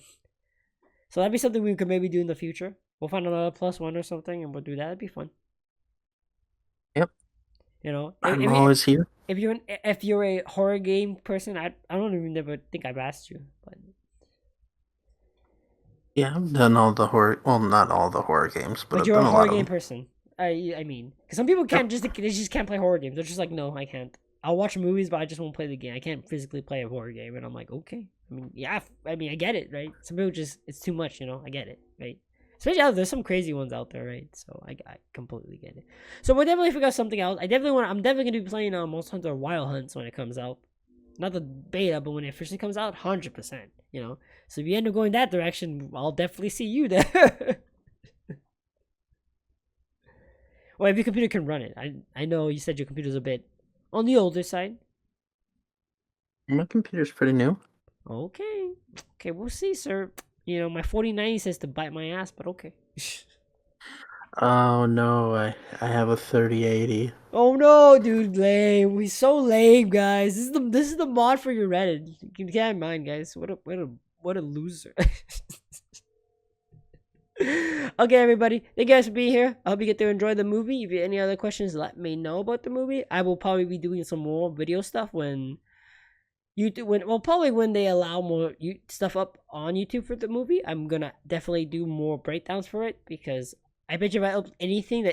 So that'd be something we could maybe do in the future. We'll find another +1 or something, and we'll do that. That'd be fun. Yep. You know, I'm always here. If you're a horror game person, I don't even never think I've asked you, but Yeah, I've done all the horror. Well, not all the horror games, but I've you're done a a horror lot of game them. person. I mean, because some people can't they just can't play horror games. They're just like, no, I can't. I'll watch movies, but I just won't play the game. I can't physically play a horror game, and I'm like, okay. I mean, yeah, I mean, I get it, right? Some people just it's too much, you know. I get it, right? Especially there's some crazy ones out there, right? So I completely get it. So we'll definitely figure out something else. I'm definitely gonna be playing Monster Hunter Wild Hunts when it comes out. Not the beta, but when it officially comes out, 100%. You know. So if you end up going that direction, I'll definitely see you there. Well, if your computer can run it. I know you said your computer's a bit on the older side. My computer's pretty new. Okay. Okay, we'll see, sir. You know, my 4090 says to bite my ass, but okay. Oh no, I have a 3080. Oh no, dude, lame. We're so lame, guys. This is the mod for your Reddit. You can't mind, guys. What a loser. Okay, everybody. Thank you guys for being here. I hope you get to enjoy the movie. If you have any other questions, let me know about the movie. I will probably be doing some more video stuff when when they allow more stuff up on YouTube for the movie. I'm gonna definitely do more breakdowns for it because I bet you if I upload anything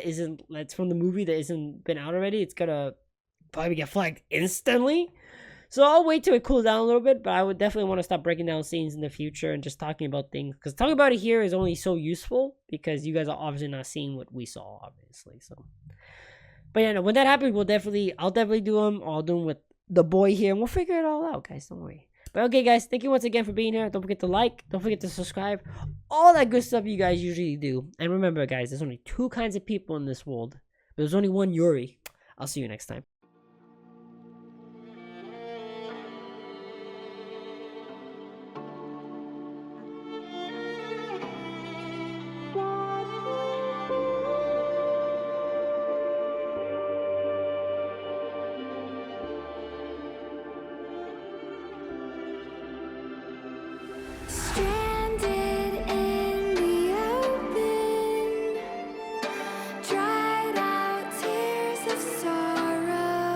that's from the movie that isn't been out already, it's gonna probably get flagged instantly. So I'll wait till it cools down a little bit, but I would definitely want to stop breaking down scenes in the future and just talking about things. Because talking about it here is only so useful because you guys are obviously not seeing what we saw, obviously. So, but yeah, no, when that happens, I'll definitely do them. Or I'll do them with the boy here, and we'll figure it all out, guys. Don't worry. But okay, guys, thank you once again for being here. Don't forget to like, don't forget to subscribe, all that good stuff you guys usually do. And remember, guys, there's only 2 kinds of people in this world, but there's only one Yuri. I'll see you next time.